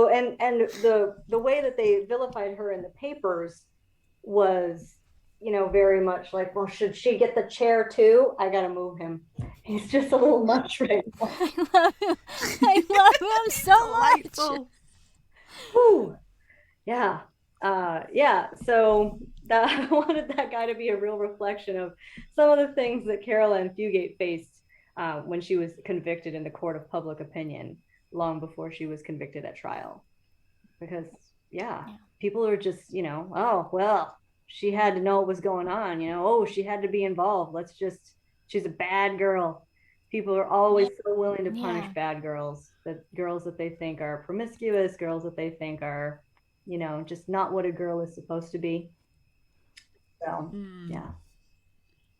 and the way that they vilified her in the papers was, you know, very much like, well, should she get the chair too? I gotta move him. He's just a little much right now. I love him so much. Whew. Yeah. So I wanted that guy to be a real reflection of some of the things that Carol Ann Fugate faced when she was convicted in the court of public opinion, long before she was convicted at trial. Because people are just, you know, oh, well, she had to know what was going on, you know, oh, she had to be involved. She's a bad girl. People are always so willing to punish bad girls, girls that they think are promiscuous, girls that they think are, you know, just not what a girl is supposed to be. So,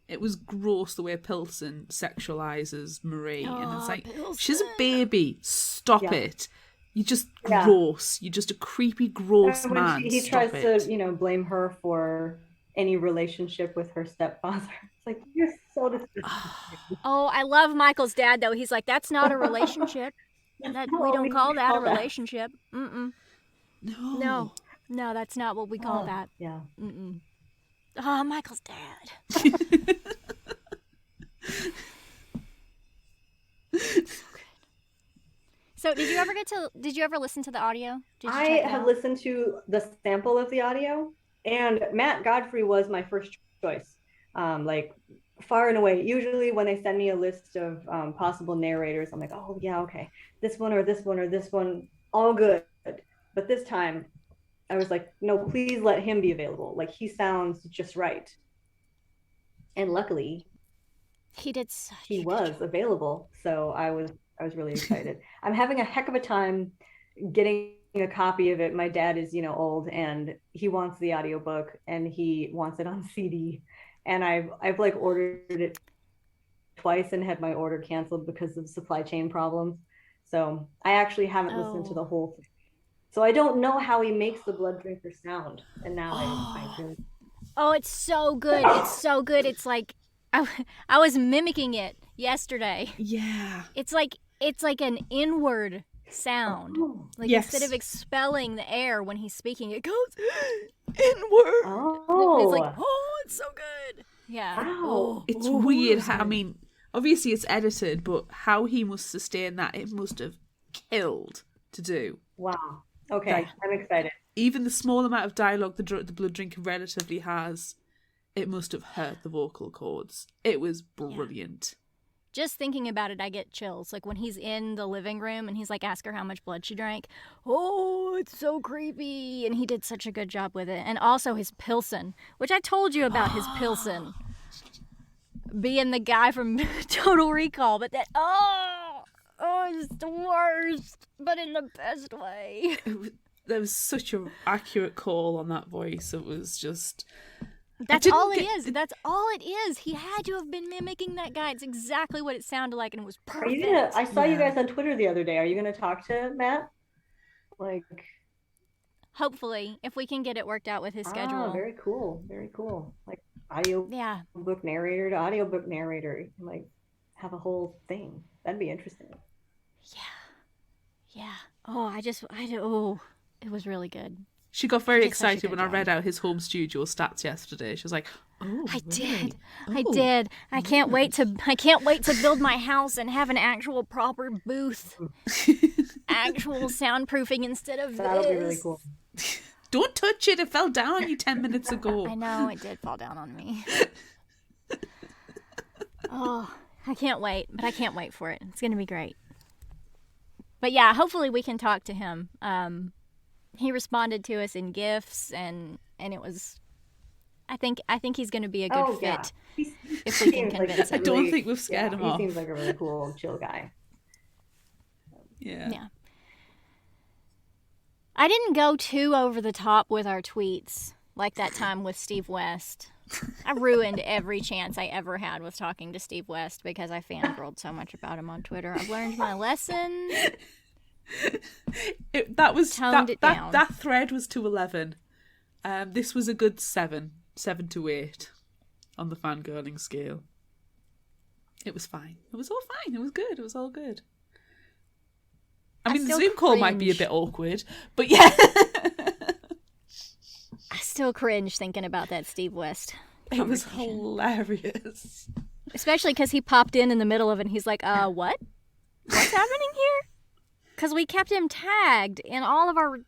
It was gross the way Pilson sexualizes Marie. And it's like, she's a baby. Stop it. You're just gross. You're just a creepy, gross man. He tries to, you know, blame her for any relationship with her stepfather. It's like, you're so disgusting. Oh, I love Michael's dad, though. He's like, that's not a relationship. We don't call that a relationship. Mm-mm. No, that's not what we call that. Yeah. Mm-mm. Oh, Michael's dad. So did you ever listen to the audio? I have listened to the sample of the audio, and Matt Godfrey was my first choice. Like, far and away. Usually when they send me a list of possible narrators, I'm like, oh yeah, okay. This one or this one or this one, all good. But this time I was like, no, please let him be available. Like, he sounds just right. And luckily He did such he a good was job. available. So I was really excited. I'm having a heck of a time getting a copy of it. My dad is, old, and he wants the audiobook and he wants it on CD. And I've like ordered it twice and had my order canceled because of supply chain problems. So I actually haven't listened to Oh. the whole thing. So I don't know how he makes the blood drinker sound. And now I Oh, really. Oh, it's so good. It's so good. It's like I was mimicking it yesterday. yeah. It's like an inward sound. Oh. Like instead of Yes. expelling the air when he's speaking, it goes inward. And it's like, Oh. oh, it's so good. Yeah. Wow. Oh, It's oh, it weird was so how, I good. mean, obviously it's edited, but how he must sustain that, it must have killed to do. Wow. Okay. Like, I'm excited. even the small amount of dialogue the blood drinker relatively has, it must have hurt the vocal cords. It was brilliant. Just thinking about it, I get chills. Like when he's in the living room and he's like, ask her how much blood she drank. Oh, it's so creepy. And he did such a good job with it. And also his Pilsen, which I told you about his Pilsen being the guy from Total Recall. But it's the worst, but in the best way. There was such an accurate call on that voice. It was just... That's all it is. That's all it is. He had to have been mimicking that guy. It's exactly what it sounded like, and it was Are perfect. you gonna? I saw you Yeah. guys on Twitter the other day. Are you gonna talk to Matt? Like, Hopefully, if we can get it worked out with his schedule. very cool. Very cool. Like audiobook Yeah. narrator to audiobook narrator. Like, have a whole thing. That'd be interesting. Yeah. Oh, it was really good. She got very did such a excited good when I job. read out his home studio stats yesterday. She was like, "Oh, I really? did. I Oh, did. I can't wait to build my house and have an actual proper booth, actual soundproofing instead of That'll this. be really cool. Don't touch it! It fell down on you 10 minutes ago." I know it did fall down on me. Oh, I can't wait, but I can't wait for it. It's gonna be great. But yeah, hopefully we can talk to him. He responded to us in GIFs, and it was. I think he's going to be a good fit Yeah. if we can seems like convince a I him. don't really- think we've scared him he off. seems like a really cool, chill guy. Yeah. Yeah. I didn't go too over the top with our tweets like that time with Steve West. I ruined every chance I ever had with talking to Steve West because I fangirled so much about him on Twitter. I've learned my lesson. Toned it down. That thread was to 11. This was a good 7 to 8 on the fangirling scale. It was fine. It was all fine. It was good. It was all good. I mean, the still Zoom call might be a cringe. bit awkward, but yeah. I still cringe thinking about that Steve West It was conversation. hilarious. Especially because he popped in the middle of it and he's like, what? What's happening here? Because we kept him tagged in all of our...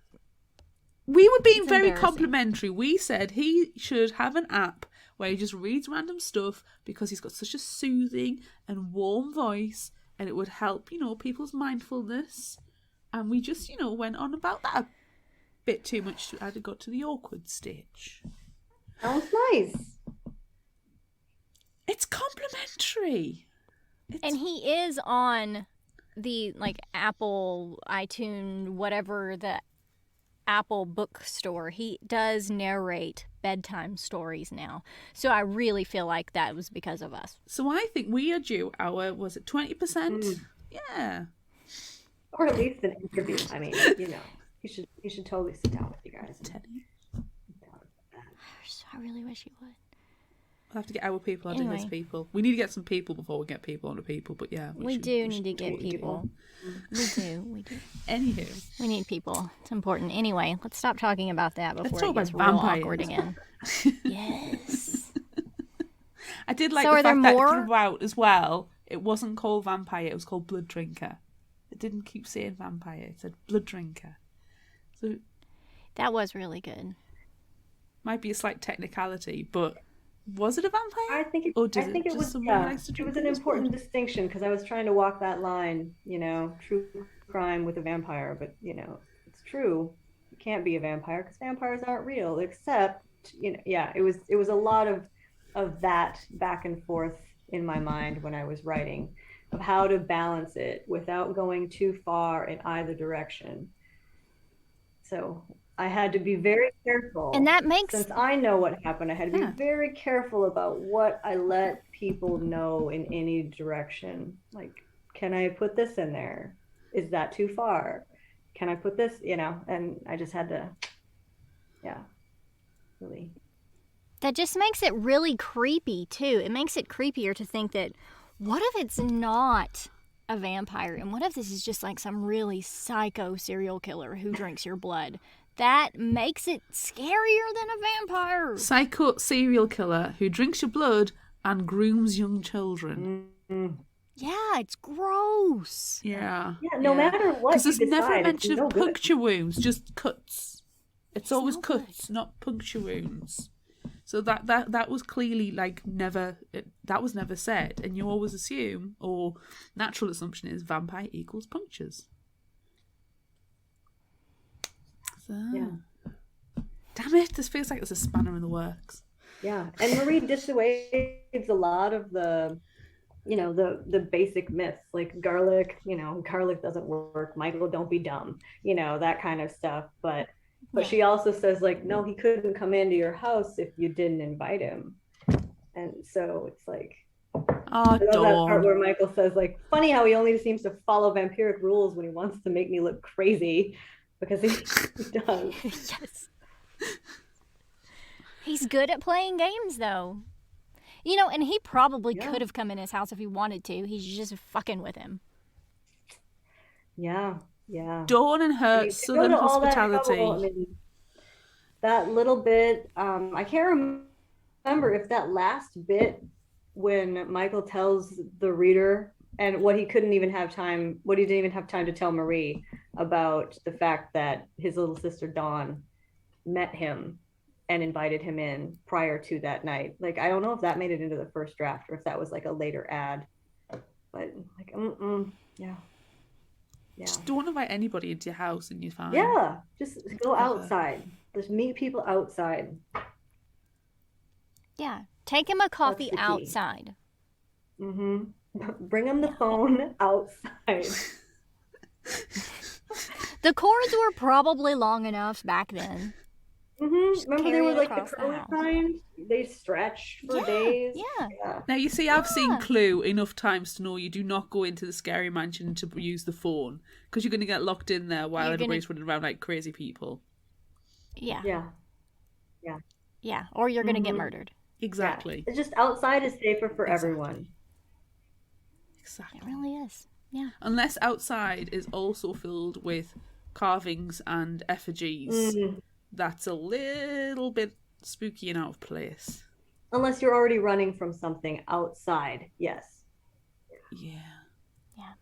We were being It's very embarrassing. complimentary. We said he should have an app where he just reads random stuff because he's got such a soothing and warm voice and it would help, people's mindfulness. And we just, went on about that a bit too much. I got to the awkward stage. That was nice. It's complimentary. And he is on the, Apple, iTunes, whatever, the Apple bookstore. He does narrate bedtime stories now. So I really feel like that was because of us. So I think we are due our, was it 20%? Yeah. Or at least an interview. I mean, you should totally sit down with you guys. Teddy. I really wish he would. We'll have to get our people onto his Anyway. people. We need to get some people before we get people onto people, but yeah. We should- do we need should to get totally people. We do. Anywho. We need people. It's important. Anyway, let's stop talking about that before talk it gets about real vampires. awkward again. Yes. I did like So the are there fact that more? throughout as well, it wasn't called vampire, it was called blood drinker. It didn't keep saying vampire, it said blood drinker. So That was really good. might be a slight technicality, but was it a vampire? I think it, Or I did think it just was someone who likes to it drink was an people's important blood? distinction because I was trying to walk that line, true crime with a vampire, but it's true. You can't be a vampire because vampires aren't real, except it was a lot of that back and forth in my mind when I was writing, of how to balance it without going too far in either direction. So I had to be very careful. And that makes Since I know what happened, I had to Yeah. be very careful about what I let people know in any direction. Like, can I put this in there? Is that too far? Can I put this, And I just had to, yeah, really. that just makes it really creepy too. It makes it creepier to think that what if it's not a vampire, and what if this is just like some really psycho serial killer who drinks your blood? That makes it scarier than a vampire. Psycho serial killer who drinks your blood and grooms young children. Mm-hmm. Yeah, it's gross. Yeah. Yeah, no matter what. Because there's you never a decide, mention it's of no good. puncture wounds, just cuts. It's always no good. cuts, not puncture wounds. So that was clearly like never. That was never said, and you always assume, or natural assumption is vampire equals punctures. So, Yeah. damn it! This feels like there's a spanner in the works. Yeah, and Marie dissuades a lot of the the basic myths, like garlic, garlic doesn't work, Michael, don't be dumb, that kind of stuff. But she also says, like, no, he couldn't come into your house if you didn't invite him. And so it's like, Oh, I love that part Dawn. where Michael says, like, funny how he only seems to follow vampiric rules when he wants to make me look crazy, because he does. Yes. He's good at playing games, though. And he probably could have come in his house if he wanted to. He's just fucking with him. Yeah. Dawn and her I mean, to go southern to all that hospitality. trouble, I mean, that little bit, I can't remember if that last bit when Michael tells the reader, and what he didn't even have time to tell Marie about the fact that his little sister Dawn met him and invited him in prior to that night. Like, I don't know if that made it into the first draft or if that was like a later ad, but like, yeah. Just don't invite anybody into your house and you're fine. Yeah, just go outside. Just meet people outside. Yeah. Take him a coffee the key. outside. Mm-hmm. Bring him the phone outside. The cords were probably long enough back then. Mm-hmm. Remember, they carry were it like the across the curly house. kind? They stretched for days. Yeah. Now, you see, I've seen Yeah. Clue enough times to know you do not go into the scary mansion to use the phone, because you're going to get locked in there while You're everybody's running around like crazy people. Yeah. Yeah. Yeah. Or you're going to get Mhm. murdered. Exactly. It's just outside is safer for everyone. Exactly. It really is. Yeah. Unless outside is also filled with carvings and effigies. Mm. That's a little bit spooky and out of place. Unless you're already running from something outside. Yes. Yeah. Yeah.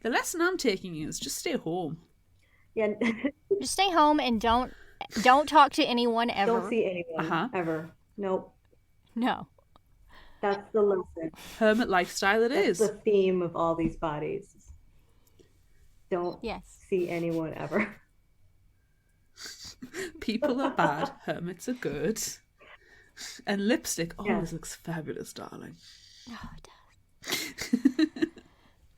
The lesson I'm taking is just stay home. Yeah. Just stay home and don't talk to anyone ever. Don't see anyone ever. Nope. No. That's the lesson. Hermit lifestyle it That's is. the theme of all these bodies. Don't Yes. see anyone ever. People are bad, hermits are good. And lipstick always looks fabulous, darling. Oh, it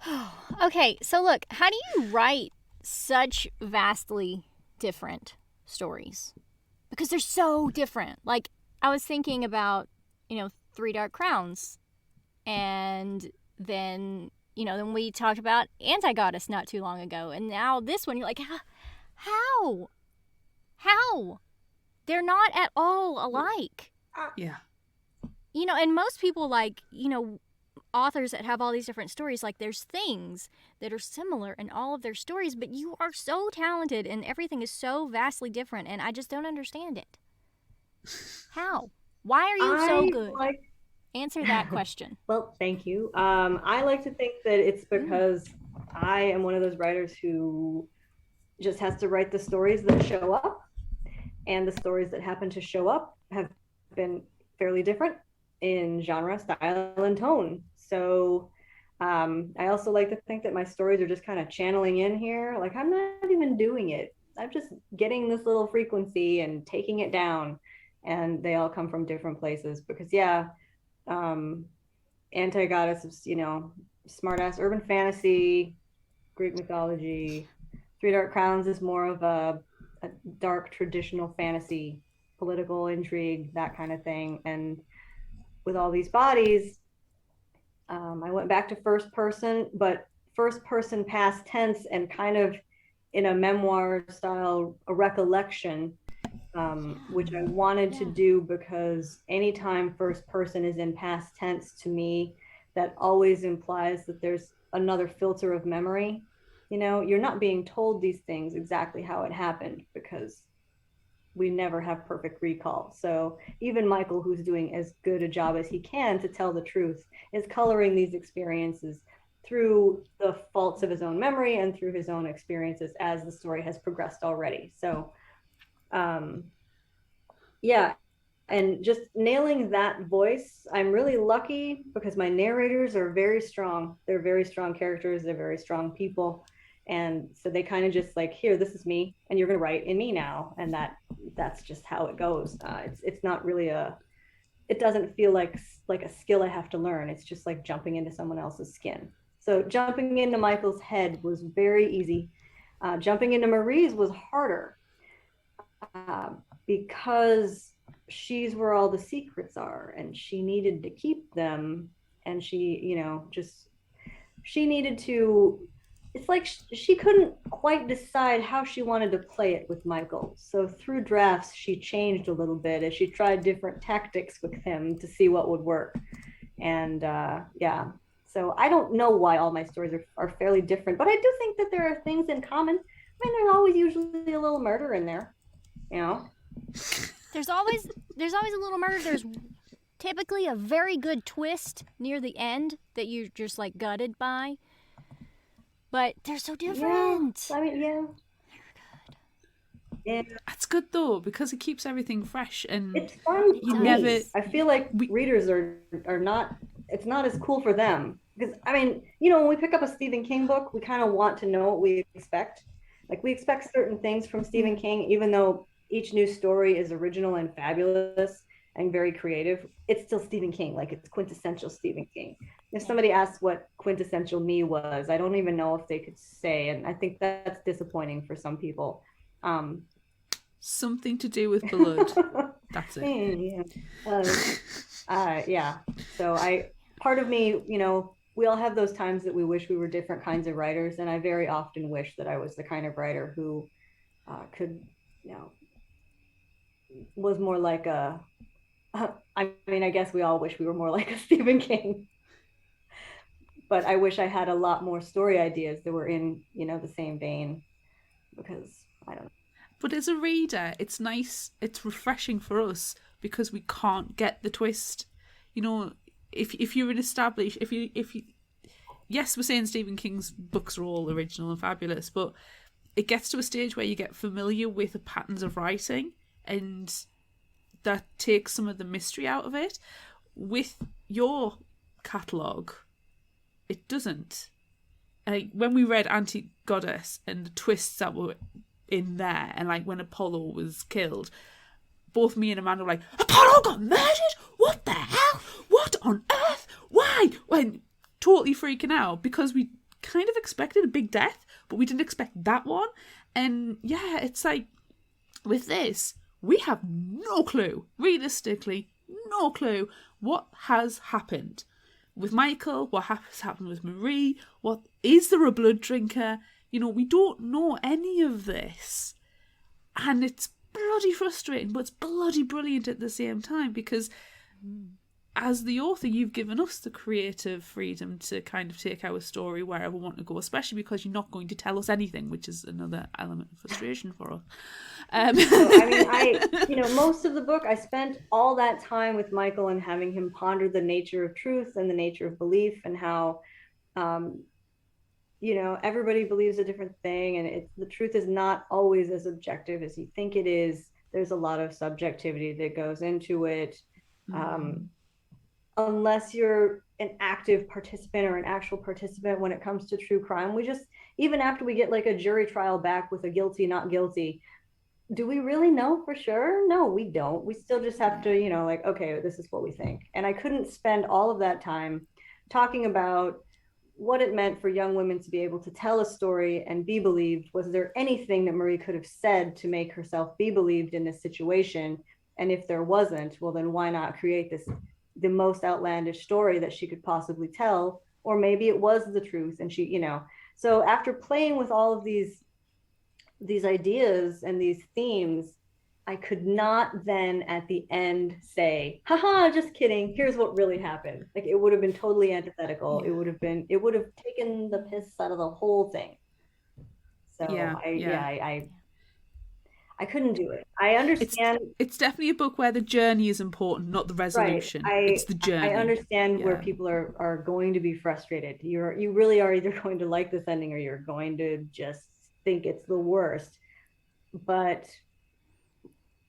does. Okay, so look, how do you write such vastly different stories? Because they're so different. Like, I was thinking about, Three Dark Crowns. And then, then we talked about Anti-Goddess not too long ago. And now this one, you're like, how? How? They're not at all alike. Yeah. And most people, like, authors that have all these different stories, like, there's things that are similar in all of their stories, but you are so talented and everything is so vastly different, and I just don't understand it. How? Why are you so good? Answer that question. Well, thank you. I like to think that it's because I am one of those writers who just has to write the stories that show up, and the stories that happen to show up have been fairly different in genre, style, and tone. So I also like to think that my stories are just kind of channeling in here. Like, I'm not even doing it. I'm just getting this little frequency and taking it down, and they all come from different places because anti-goddess of, smart-ass urban fantasy, Greek mythology. Three Dark Crowns is more of a dark traditional fantasy, political intrigue, that kind of thing. And with all these bodies, I went back to first person, but first person past tense and kind of in a memoir style, a recollection, which I wanted to do because anytime first person is in past tense, to me, that always implies that there's another filter of memory. You're not being told these things exactly how it happened because we never have perfect recall. So even Michael, who's doing as good a job as he can to tell the truth, is coloring these experiences through the faults of his own memory and through his own experiences as the story has progressed already. So, yeah, and just nailing that voice, I'm really lucky because my narrators are very strong. They're very strong characters, they're very strong people. And so they kind of just like, here, this is me, and you're gonna write in me now. And that's just how it goes. It's not really it doesn't feel like a skill I have to learn. It's just like jumping into someone else's skin. So jumping into Michael's head was very easy. Jumping into Marie's was harder because she's where all the secrets are, and she needed to keep them. And she needed to. It's like she couldn't quite decide how she wanted to play it with Michael. So through drafts, she changed a little bit as she tried different tactics with him to see what would work. And yeah, so I don't know why all my stories are fairly different, but I do think that there are things in common. I mean, there's always usually a little murder in there, There's always a little murder. There's typically a very good twist near the end that you're just like gutted by. But they're so different. Yeah, I mean, yeah. Yeah. That's good though, because it keeps everything fresh and it's fun. I feel like readers are not. It's not as cool for them because I mean, when we pick up a Stephen King book, we kind of want to know what we expect. Like we expect certain things from Stephen King, even though each new story is original and fabulous and very creative. It's still Stephen King. Like it's quintessential Stephen King. If somebody asks what quintessential me was, I don't even know if they could say, and I think that's disappointing for some people. Something to do with blood. That's it. Yeah. So part of me, we all have those times that we wish we were different kinds of writers, and I very often wish that I was the kind of writer who could, was more like I mean, I guess we all wish we were more like a Stephen King. But I wish I had a lot more story ideas that were in, the same vein, because I don't know. But as a reader, it's nice, it's refreshing for us because we can't get the twist. If you're an established, if you, yes, we're saying Stephen King's books are all original and fabulous, but it gets to a stage where you get familiar with the patterns of writing, and that takes some of the mystery out of it. With your catalogue, it doesn't. When we read Anti-Goddess and the twists that were in there, and like when Apollo was killed, both me and Amanda were like, Apollo got murdered? What the hell? What on earth? Why? When totally freaking out because we kind of expected a big death, but we didn't expect that one. And yeah, it's like with this, we have no clue, realistically, no clue what has happened with Michael, what has happened with Marie, is there a blood drinker? We don't know any of this. And it's bloody frustrating, but it's bloody brilliant at the same time because as the author, you've given us the creative freedom to kind of take our story wherever we want to go, especially because you're not going to tell us anything, which is another element of frustration for us. I mean, most of the book, I spent all that time with Michael and having him ponder the nature of truth and the nature of belief and how, everybody believes a different thing, and the truth is not always as objective as you think it is. There's a lot of subjectivity that goes into it. Unless you're an active participant or an actual participant when it comes to true crime, even after we get like a jury trial back with a guilty, not guilty, do we really know for sure? No, we don't. We still just have to, okay, this is what we think. And I couldn't spend all of that time talking about what it meant for young women to be able to tell a story and be believed. Was there anything that Marie could have said to make herself be believed in this situation? And if there wasn't, well, then why not create the most outlandish story that she could possibly tell? Or maybe it was the truth and she, so after playing with all of these ideas and these themes, I could not then at the end say, haha, just kidding. Here's what really happened. Like, it would have been totally antithetical. Yeah. It would have taken the piss out of the whole thing. So Yeah, I couldn't do it. I understand. It's definitely a book where the journey is important, not the Right. resolution. It's the journey. I understand where people are going to be frustrated. You really are either going to like this ending or you're going to just think it's the worst. But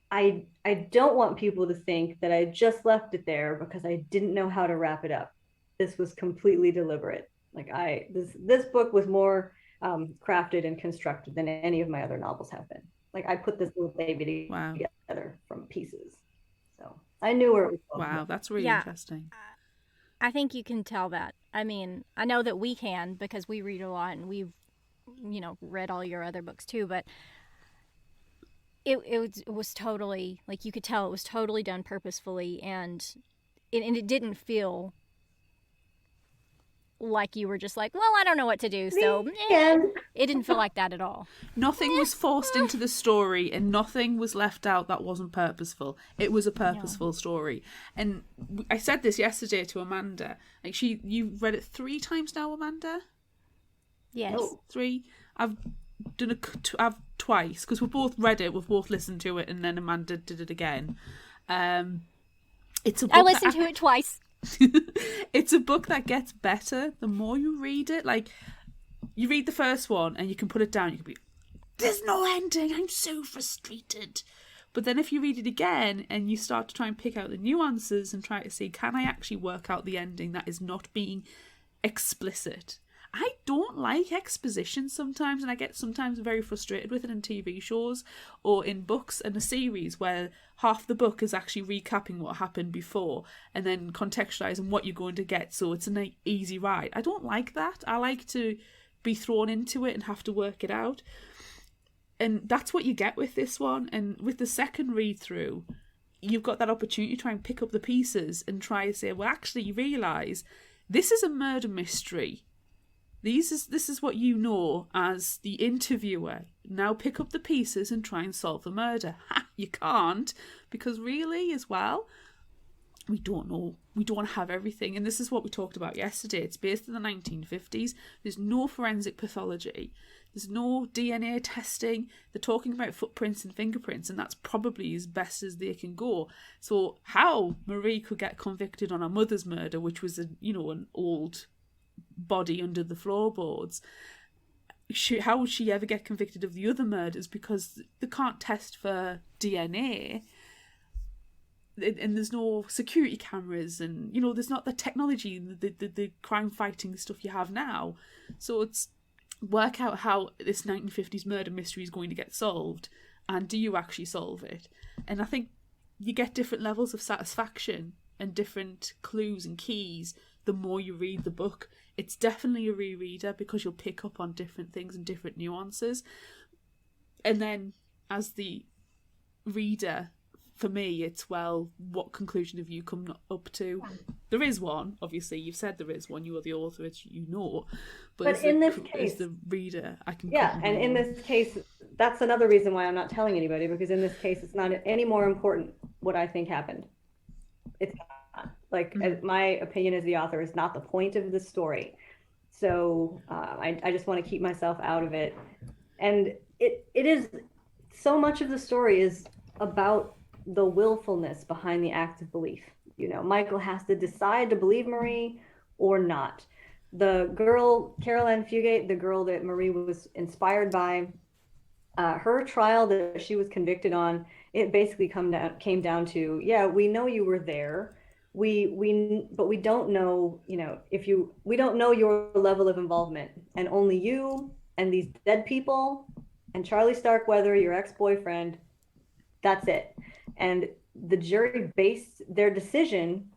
I don't want people to think that I just left it there because I didn't know how to wrap it up. This was completely deliberate. Like, this book was more crafted and constructed than any of my other novels have been. Like, I put this little baby together from pieces. So I knew where it was going. Wow, that's really interesting. I think you can tell that. I mean, I know that we can because we read a lot and we've, read all your other books too, but it was totally, like, you could tell it was totally done purposefully, and it didn't feel like you were just like, well, I don't know what to do, so it didn't feel like that at all. Nothing was forced into the story and nothing was left out that wasn't purposeful. It was a purposeful story. And I said this yesterday to Amanda. Like, you read it 3 times now, Amanda? Yes. 3. I've twice, because we've both read it, we've both listened to it, and then Amanda did it again. It's a book I listened to it twice. It's a book that gets better the more you read it. Like, you read the first one and you can put it down, you can be, there's no ending, I'm so frustrated. But then if you read it again and you start to try and pick out the nuances and try to see, can I actually work out the ending that is not being explicit? I don't like exposition sometimes, and I get sometimes very frustrated with it in TV shows or in books and a series where half the book is actually recapping what happened before and then contextualizing what you're going to get, so it's an easy ride. I don't like that. I like to be thrown into it and have to work it out. And that's what you get with this one. And with the second read through, you've got that opportunity to try and pick up the pieces and try to say, well, actually, you realise this is a murder mystery. This is what you know as the interviewer. Now pick up the pieces and try and solve the murder. You can't, because really, as well, we don't know. We don't have everything. And this is what we talked about yesterday. It's based in the 1950s. There's no forensic pathology. There's no DNA testing. They're talking about footprints and fingerprints, and that's probably as best as they can go. So how Marie could get convicted on her mother's murder, which was an old body under the floorboards, how would she ever get convicted of the other murders? Because they can't test for DNA, and there's no security cameras, and there's not the technology, the crime fighting stuff you have now. So it's work out how this 1950s murder mystery is going to get solved, and do you actually solve it? And I think you get different levels of satisfaction and different clues and keys the more you read the book. It's definitely a rereader because you'll pick up on different things and different nuances. And then as the reader, for me, it's, well, what conclusion have you come up to? There is one, obviously. You've said there is one. You are the author, it's, But in this case, as the reader, I can... Yeah, and in this case, that's another reason why I'm not telling anybody, because in this case, it's not any more important what I think happened. It's not. Like, my opinion as the author is not the point of the story. So I just want to keep myself out of it. And it is, so much of the story is about the willfulness behind the act of belief. Michael has to decide to believe Marie or not. The girl, Carol Ann Fugate, the girl that Marie was inspired by, her trial that she was convicted on, it basically came down to, yeah, we know you were there. But we don't know, we don't know your level of involvement, and only you and these dead people and Charlie Starkweather, your ex-boyfriend, that's it. And the jury based their decision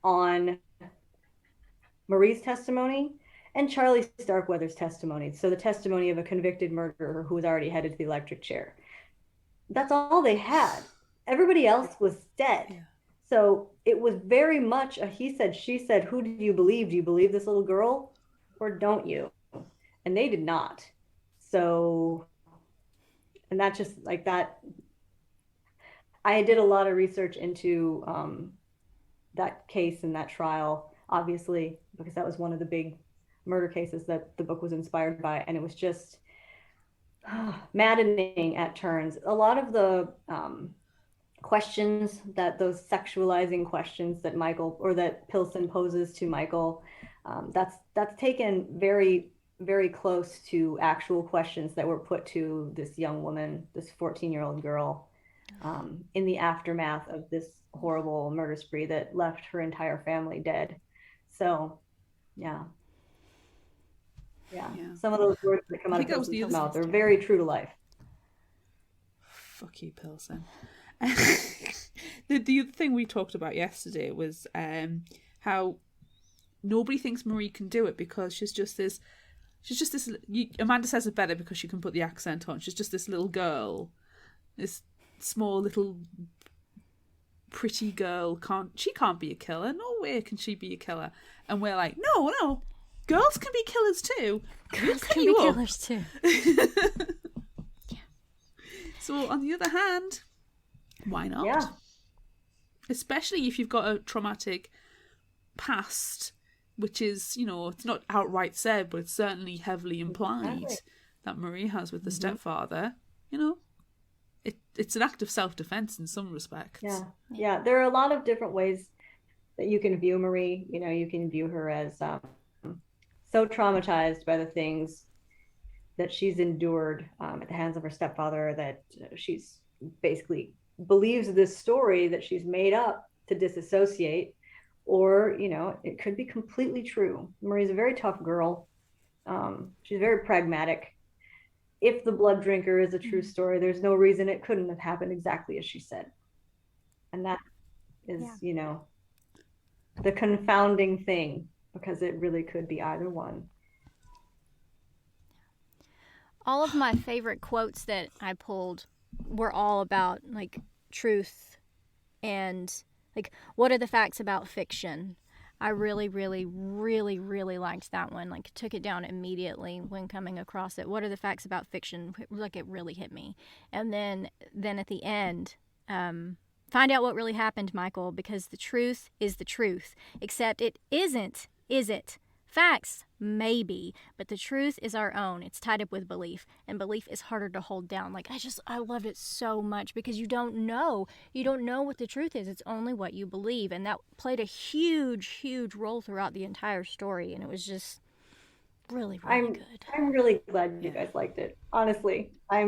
on Marie's testimony and Charlie Starkweather's testimony. So the testimony of a convicted murderer who was already headed to the electric chair. That's all they had. Everybody else was dead. Yeah. So it was very much a he said, she said, who do you believe? Do you believe this little girl or don't you? And they did not. So, and that's just like that. I did a lot of research into that case and that trial, obviously, because that was one of the big murder cases that the book was inspired by. And it was just maddening at turns. A lot of the questions, that those sexualizing questions that Michael or that Pilson poses to Michael, that's taken very, very close to actual questions that were put to this young woman, this 14-year-old girl, in the aftermath of this horrible murder spree that left her entire family dead. So, yeah. Some of those words that come out of Pilson's mouth, they're very true to life. Fuck you, Pilson. The other thing we talked about yesterday was how nobody thinks Marie can do it because she's just this. Amanda says it better because she can put the accent on. She's just this little girl, this small little pretty girl. She can't be a killer. No way can she be a killer. And we're like, no, girls can be killers too. Girls can be killers too. Yeah. So on the other hand, why not? Yeah. Especially if you've got a traumatic past, which is, it's not outright said, but it's certainly heavily implied that Marie has with the stepfather. It's an act of self-defense in some respects. Yeah. There are a lot of different ways that you can view Marie. You can view her as so traumatized by the things that she's endured at the hands of her stepfather that she's basically believes this story that she's made up to disassociate, or it could be completely true. Marie's a very tough girl. She's very pragmatic. If the blood drinker is a true story, there's no reason it couldn't have happened exactly as she said. And that is the confounding thing, because it really could be either one. All of my favorite quotes that I pulled were all about like truth and like what are the facts about fiction. I really, really, really, really liked that one. Like took it down immediately when coming across it. What are the facts about fiction? Like it really hit me. And then at the end, find out what really happened, Michael, because the truth is the truth. Except it isn't, is it? Facts, maybe, but the truth is our own. It's tied up with belief, and belief is harder to hold down. Like, I loved it so much because you don't know what the truth is. It's only what you believe, and that played a huge, huge role throughout the entire story, and it was just really, really good. I'm really glad you guys liked it. Honestly, I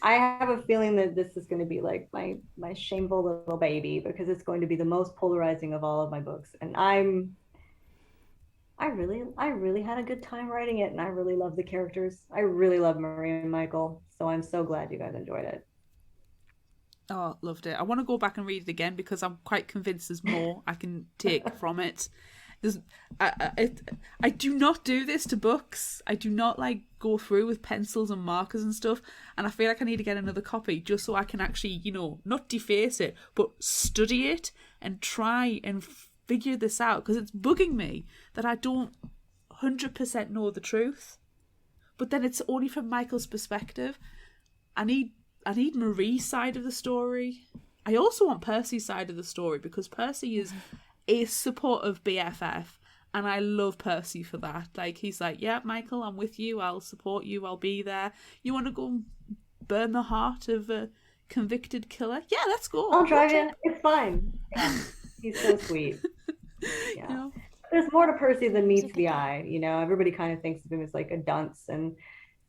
have a feeling that this is going to be like my shameful little baby, because it's going to be the most polarizing of all of my books, and I really had a good time writing it, and I really love the characters. I really love Marie and Michael, so I'm so glad you guys enjoyed it. Oh, loved it. I want to go back and read it again because I'm quite convinced there's more I can take from it. I do not do this to books. I do not go through with pencils and markers and stuff, and I feel like I need to get another copy just so I can actually, not deface it, but study it and try and figure this out, because it's bugging me that I don't 100% know the truth. But then it's only from Michael's perspective. I need Marie's side of the story. I also want Percy's side of the story, because Percy is a supportive BFF, and I love Percy for that. He's like, yeah, Michael, I'm with you. I'll support you. I'll be there. You want to go burn the heart of a convicted killer? Yeah, let's go. I'll drive in. It's fine. Yeah. He's so sweet. Yeah. There's more to Percy than meets the eye. Everybody kind of thinks of him as like a dunce, and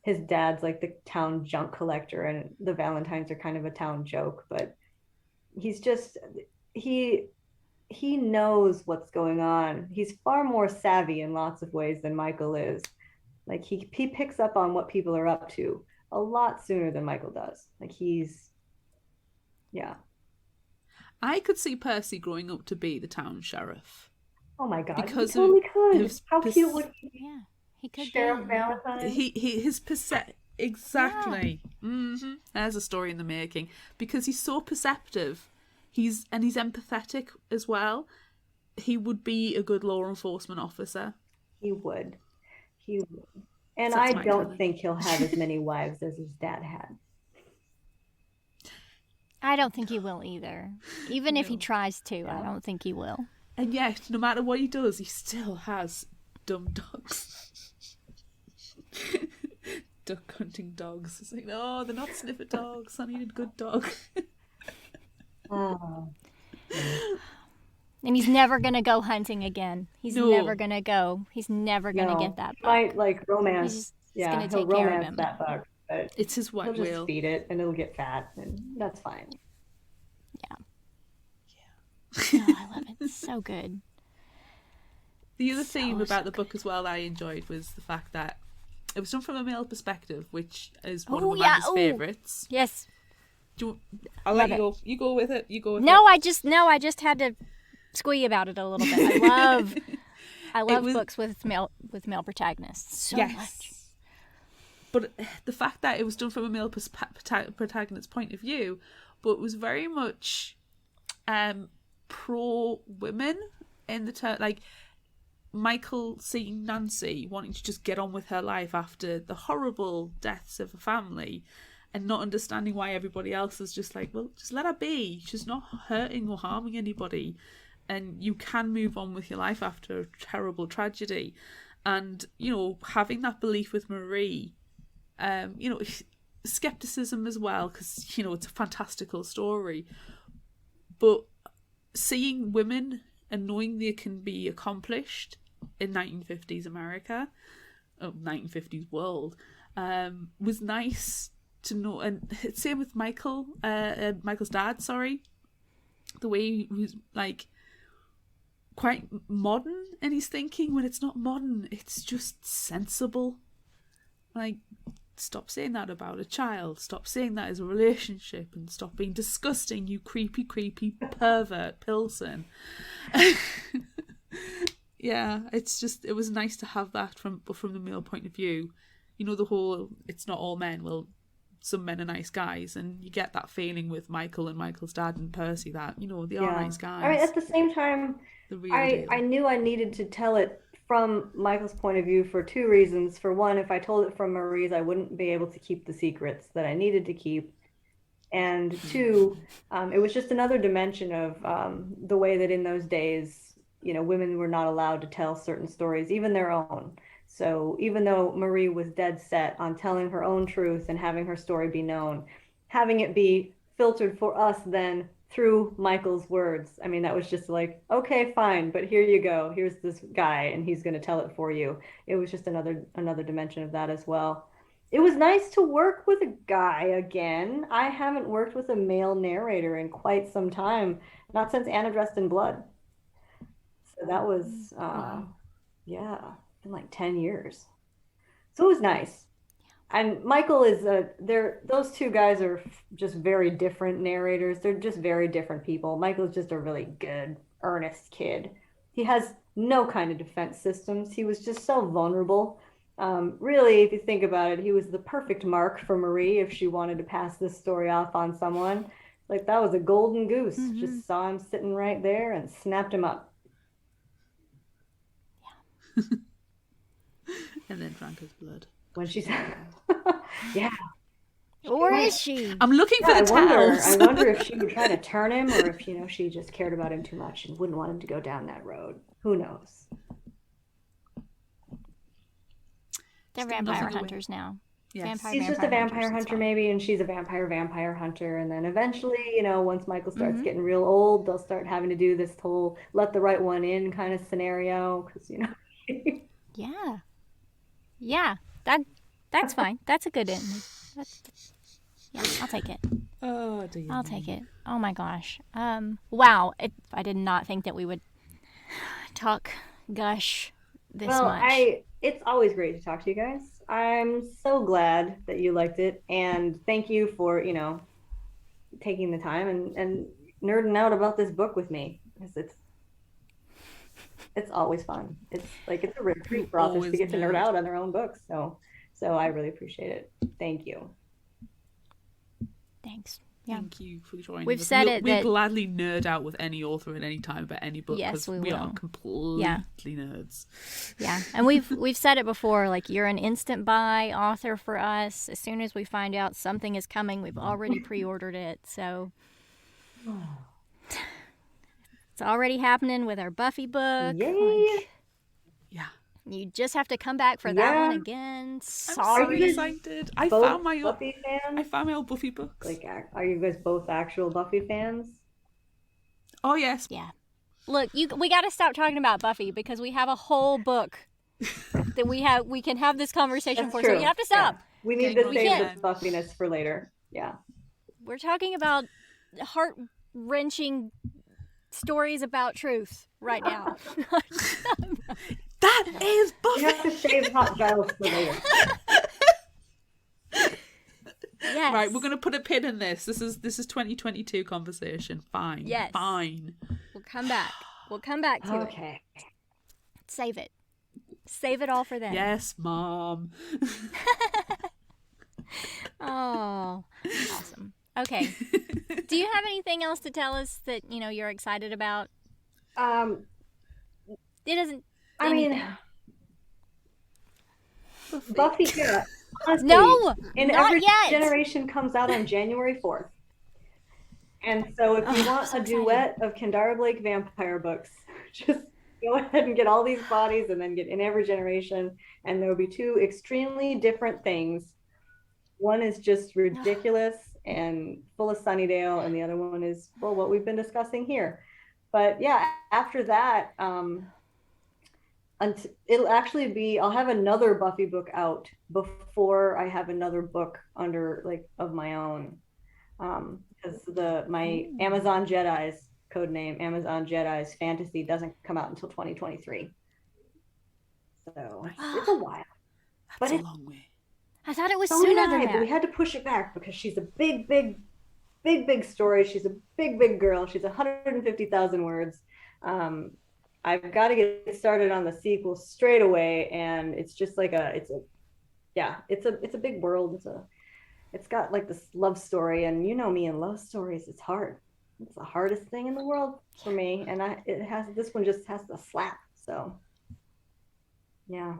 his dad's like the town junk collector, and the Valentines are kind of a town joke, but he's just, he knows what's going on. He's far more savvy in lots of ways than Michael is. Like he picks up on what people are up to a lot sooner than Michael does. I could see Percy growing up to be the town sheriff. Oh my God, he because of totally could. his How cute would he be? Yeah, he could Sheriff be. Yeah. Valentine? his exactly. There's a story in the making, because he's so perceptive. He's empathetic as well. He would be a good law enforcement officer. He would. He would. And So that's I my don't feeling. think he'll have as many wives as his dad had. I don't think he will either. Even if he No. tries to, I don't think he will. And yet, no matter what he does, he still has dumb dogs. Duck hunting dogs. It's like, no, they're not sniffer dogs. I need a good dog. Oh. And he's never going to go hunting again. He's No. never going to go. He's never going to No. get that He buck. might like romance. He's Yeah, gonna he'll take care of romance him. that buck, but It's his he'll white just whale. feed it and it'll get fat, and that's fine. Oh, I love it. It's so good. The other So, theme about so the book as well that I enjoyed was the fact that it was done from a male perspective, which is one Oh, of yeah, Amanda's ooh. favourites. Yes. I'll Love let you go. You go with it. You go with it. No, I just had to squee about it a little bit. I love was- books with male protagonists so Yes. much. But the fact that it was done from a male protagonist's point of view, but it was very much pro women in the turn, like Michael seeing Nancy wanting to just get on with her life after the horrible deaths of a family, and not understanding why everybody else is just like, well, just let her be. She's not hurting or harming anybody, and you can move on with your life after a terrible tragedy. And having that belief with Marie, skepticism as well, because it's a fantastical story, but seeing women and knowing they can be accomplished in 1950s America, 1950s world, was nice to know. And same with Michael's dad, the way he was like quite modern in his thinking, when it's not modern, it's just sensible. Like, stop saying that about a child. Stop saying that as a relationship, and stop being disgusting, you creepy pervert Pilson. Yeah, it was nice to have that from the male point of view. The whole, it's not all men. Well, some men are nice guys, and you get that feeling with Michael and Michael's dad and Percy that, they are nice guys. I mean, at the same time, The real I deal. knew I needed to tell it from Michael's point of view for two reasons. For one, if I told it from Marie's, I wouldn't be able to keep the secrets that I needed to keep. And two, it was just another dimension of the way that in those days, women were not allowed to tell certain stories, even their own. So even though Marie was dead set on telling her own truth and having her story be known, having it be filtered for us then through Michael's words, I mean, that was just like, okay, fine, but here you go. Here's this guy, and he's going to tell it for you. It was just another dimension of that as well. It was nice to work with a guy again. I haven't worked with a male narrator in quite some time, not since Anna Dressed in Blood. So that was, yeah, been like 10 years. So it was nice. And Michael is those two guys are just very different narrators. They're just very different people. Michael's just a really good, earnest kid. He has no kind of defense systems. He was just so vulnerable. Really, if you think about it, he was the perfect mark for Marie if she wanted to pass this story off on someone. Like, that was a golden goose. Just saw him sitting right there and snapped him up. And then drank his blood. When she said, yeah. Or is she? I'm looking for the I towels. wonder if she would try to turn him, or if she just cared about him too much and wouldn't want him to go down that road. Who knows? They're vampire hunters now. Yes. He's just a vampire hunters, it's hunter fine. maybe, and she's a vampire hunter, and then eventually, once Michael starts getting real old, they'll start having to do this whole let the right one in kind of scenario, because Yeah, that's fine. That's a good ending. Yeah, I'll take it. Oh dear. I'll take it. Oh my gosh. Wow. I did not think that we would gush this much. It's always great to talk to you guys. I'm so glad that you liked it, and thank you for taking the time and nerding out about this book with me, because It's always fun. It's a real treat You for authors to always get to nerd nerd. out on their own books. So I really appreciate it. Thank you. Thanks. Yeah. Thank you for joining We've us. said it We that- gladly nerd out with any author at any time about any book Yes, because we are will. completely nerds. Yeah, and we've said it before, like, you're an instant buy author for us. As soon as we find out something is coming, we've already pre-ordered it. So it's already happening with our Buffy book. Yay! Like, Yeah. you just have to come back for that one Yeah. again. I'm Sorry. so excited. I Both found my Buffy fans? old Buffy books. Like, are you guys both actual Buffy fans? Oh yes. Yeah. Look, we got to stop talking about Buffy because we have a whole book that we can have this conversation That's for. true. So you have to stop. Yeah. We need Getting to on save again. the Buffiness for later. Yeah. We're talking about heart-wrenching stories about truth right now. That is We Buffy. have to save Hot Giles for later. Yes. Right, we're gonna put a pin in this. This is 2022 conversation. Fine. Yes. Fine. We'll come back. We'll come back to it. Okay. Save it. Save it all for then. Yes, Mom. Oh, awesome. Okay. Do you have anything else to tell us that, you're excited about? It doesn't. I mean, Buffy. Buffy, yeah. Honestly, No, and not every yet. generation comes out on January 4th. And so if you want so a excited. duet of Kendare Blake vampire books, just go ahead and get all these bodies and then get in every generation. And there will be two extremely different things. One is just ridiculous and full of Sunnydale, and the other one is, well, what we've been discussing here. But yeah, after that, it'll actually be, I'll have another Buffy book out before I have another book under of my own, because my Amazon Jedi's codename Amazon Jedi's fantasy doesn't come out until 2023, so it's a while. That's But a long way. I thought it was So did sooner I, than but we that. had to push it back because she's a big story. She's a big girl. She's 150,000 words. I've got to get started on the sequel straight away, and it's just it's a big world. It's got this love story, and me and love stories. It's hard. It's the hardest thing in the world for me, and this one just has to slap. So yeah.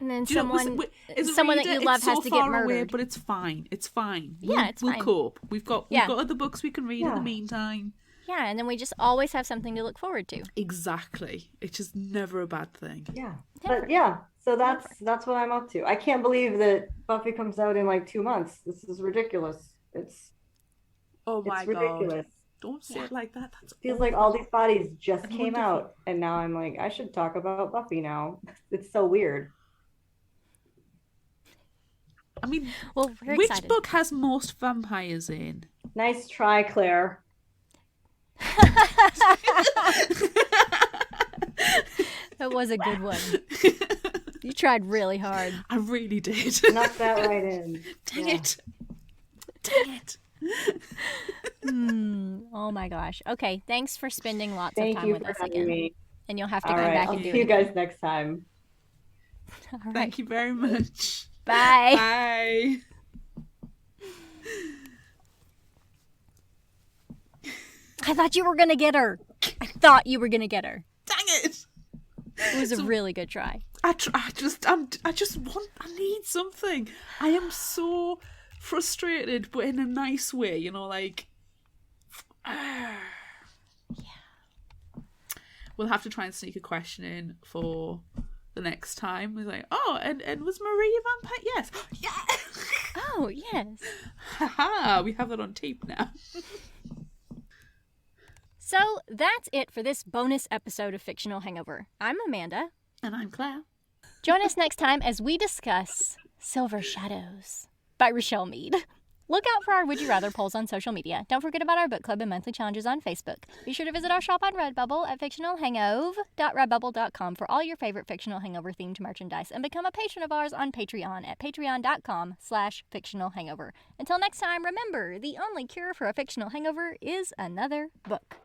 And then Do you know, someone as a that reader, you love it's has so to far get murdered. away, but it's fine. It's fine. Yeah, it's we'll fine. cope. We've got other books we can read in Yeah. the meantime. Yeah, and then we just always have something to look forward to. Exactly. It's just never a bad thing. Yeah. Never. But yeah, so that's what I'm up to. I can't believe that Buffy comes out in 2 months. This is ridiculous. It's Oh my ridiculous. god. Don't say it like that. That's Feels like all these bodies just And came wonderful. out, and now I'm like, I should talk about Buffy now. It's so weird. I mean, Well, we're which excited. book has most vampires in? Nice try, Claire. That was a good one. You tried really hard. I really did. Knock that right in. Dang Yeah. it. Dang it. Oh my gosh. Okay, thanks for spending lots Thank of time you with for us having again. me. And you'll have to All come right, back I'll and do see it you again. guys next time. All right. Thank you very much. Bye. Bye. I thought you were going to get her. I thought you were going to get her. Dang it. It was a really good try. I need something. I am so frustrated, but in a nice way, Yeah. We'll have to try and sneak a question in for the next time. We're like, oh, and was Marie a vampire? Yes. Yeah. Oh, yes. Haha, we have that on tape now. So that's it for this bonus episode of Fictional Hangover. I'm Amanda. And I'm Claire. Join us next time as we discuss Silver Shadows by Rochelle Mead. Look out for our Would You Rather polls on social media. Don't forget about our book club and monthly challenges on Facebook. Be sure to visit our shop on Redbubble at fictionalhangover.redbubble.com for all your favorite Fictional Hangover themed merchandise, and become a patron of ours on Patreon at patreon.com/fictionalhangover. Until next time, remember, the only cure for a fictional hangover is another book.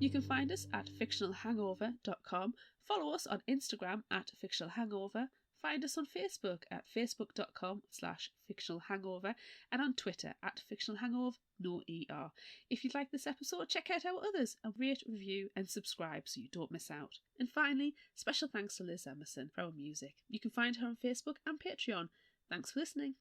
You can find us at fictionalhangover.com, follow us on Instagram at fictionalhangover, find us on Facebook at facebook.com/fictionalhangover, and on Twitter at fictionalhangover, no ER. If you'd like this episode, check out our others and rate, review, and subscribe so you don't miss out. And finally, special thanks to Liz Emerson for our music. You can find her on Facebook and Patreon. Thanks for listening.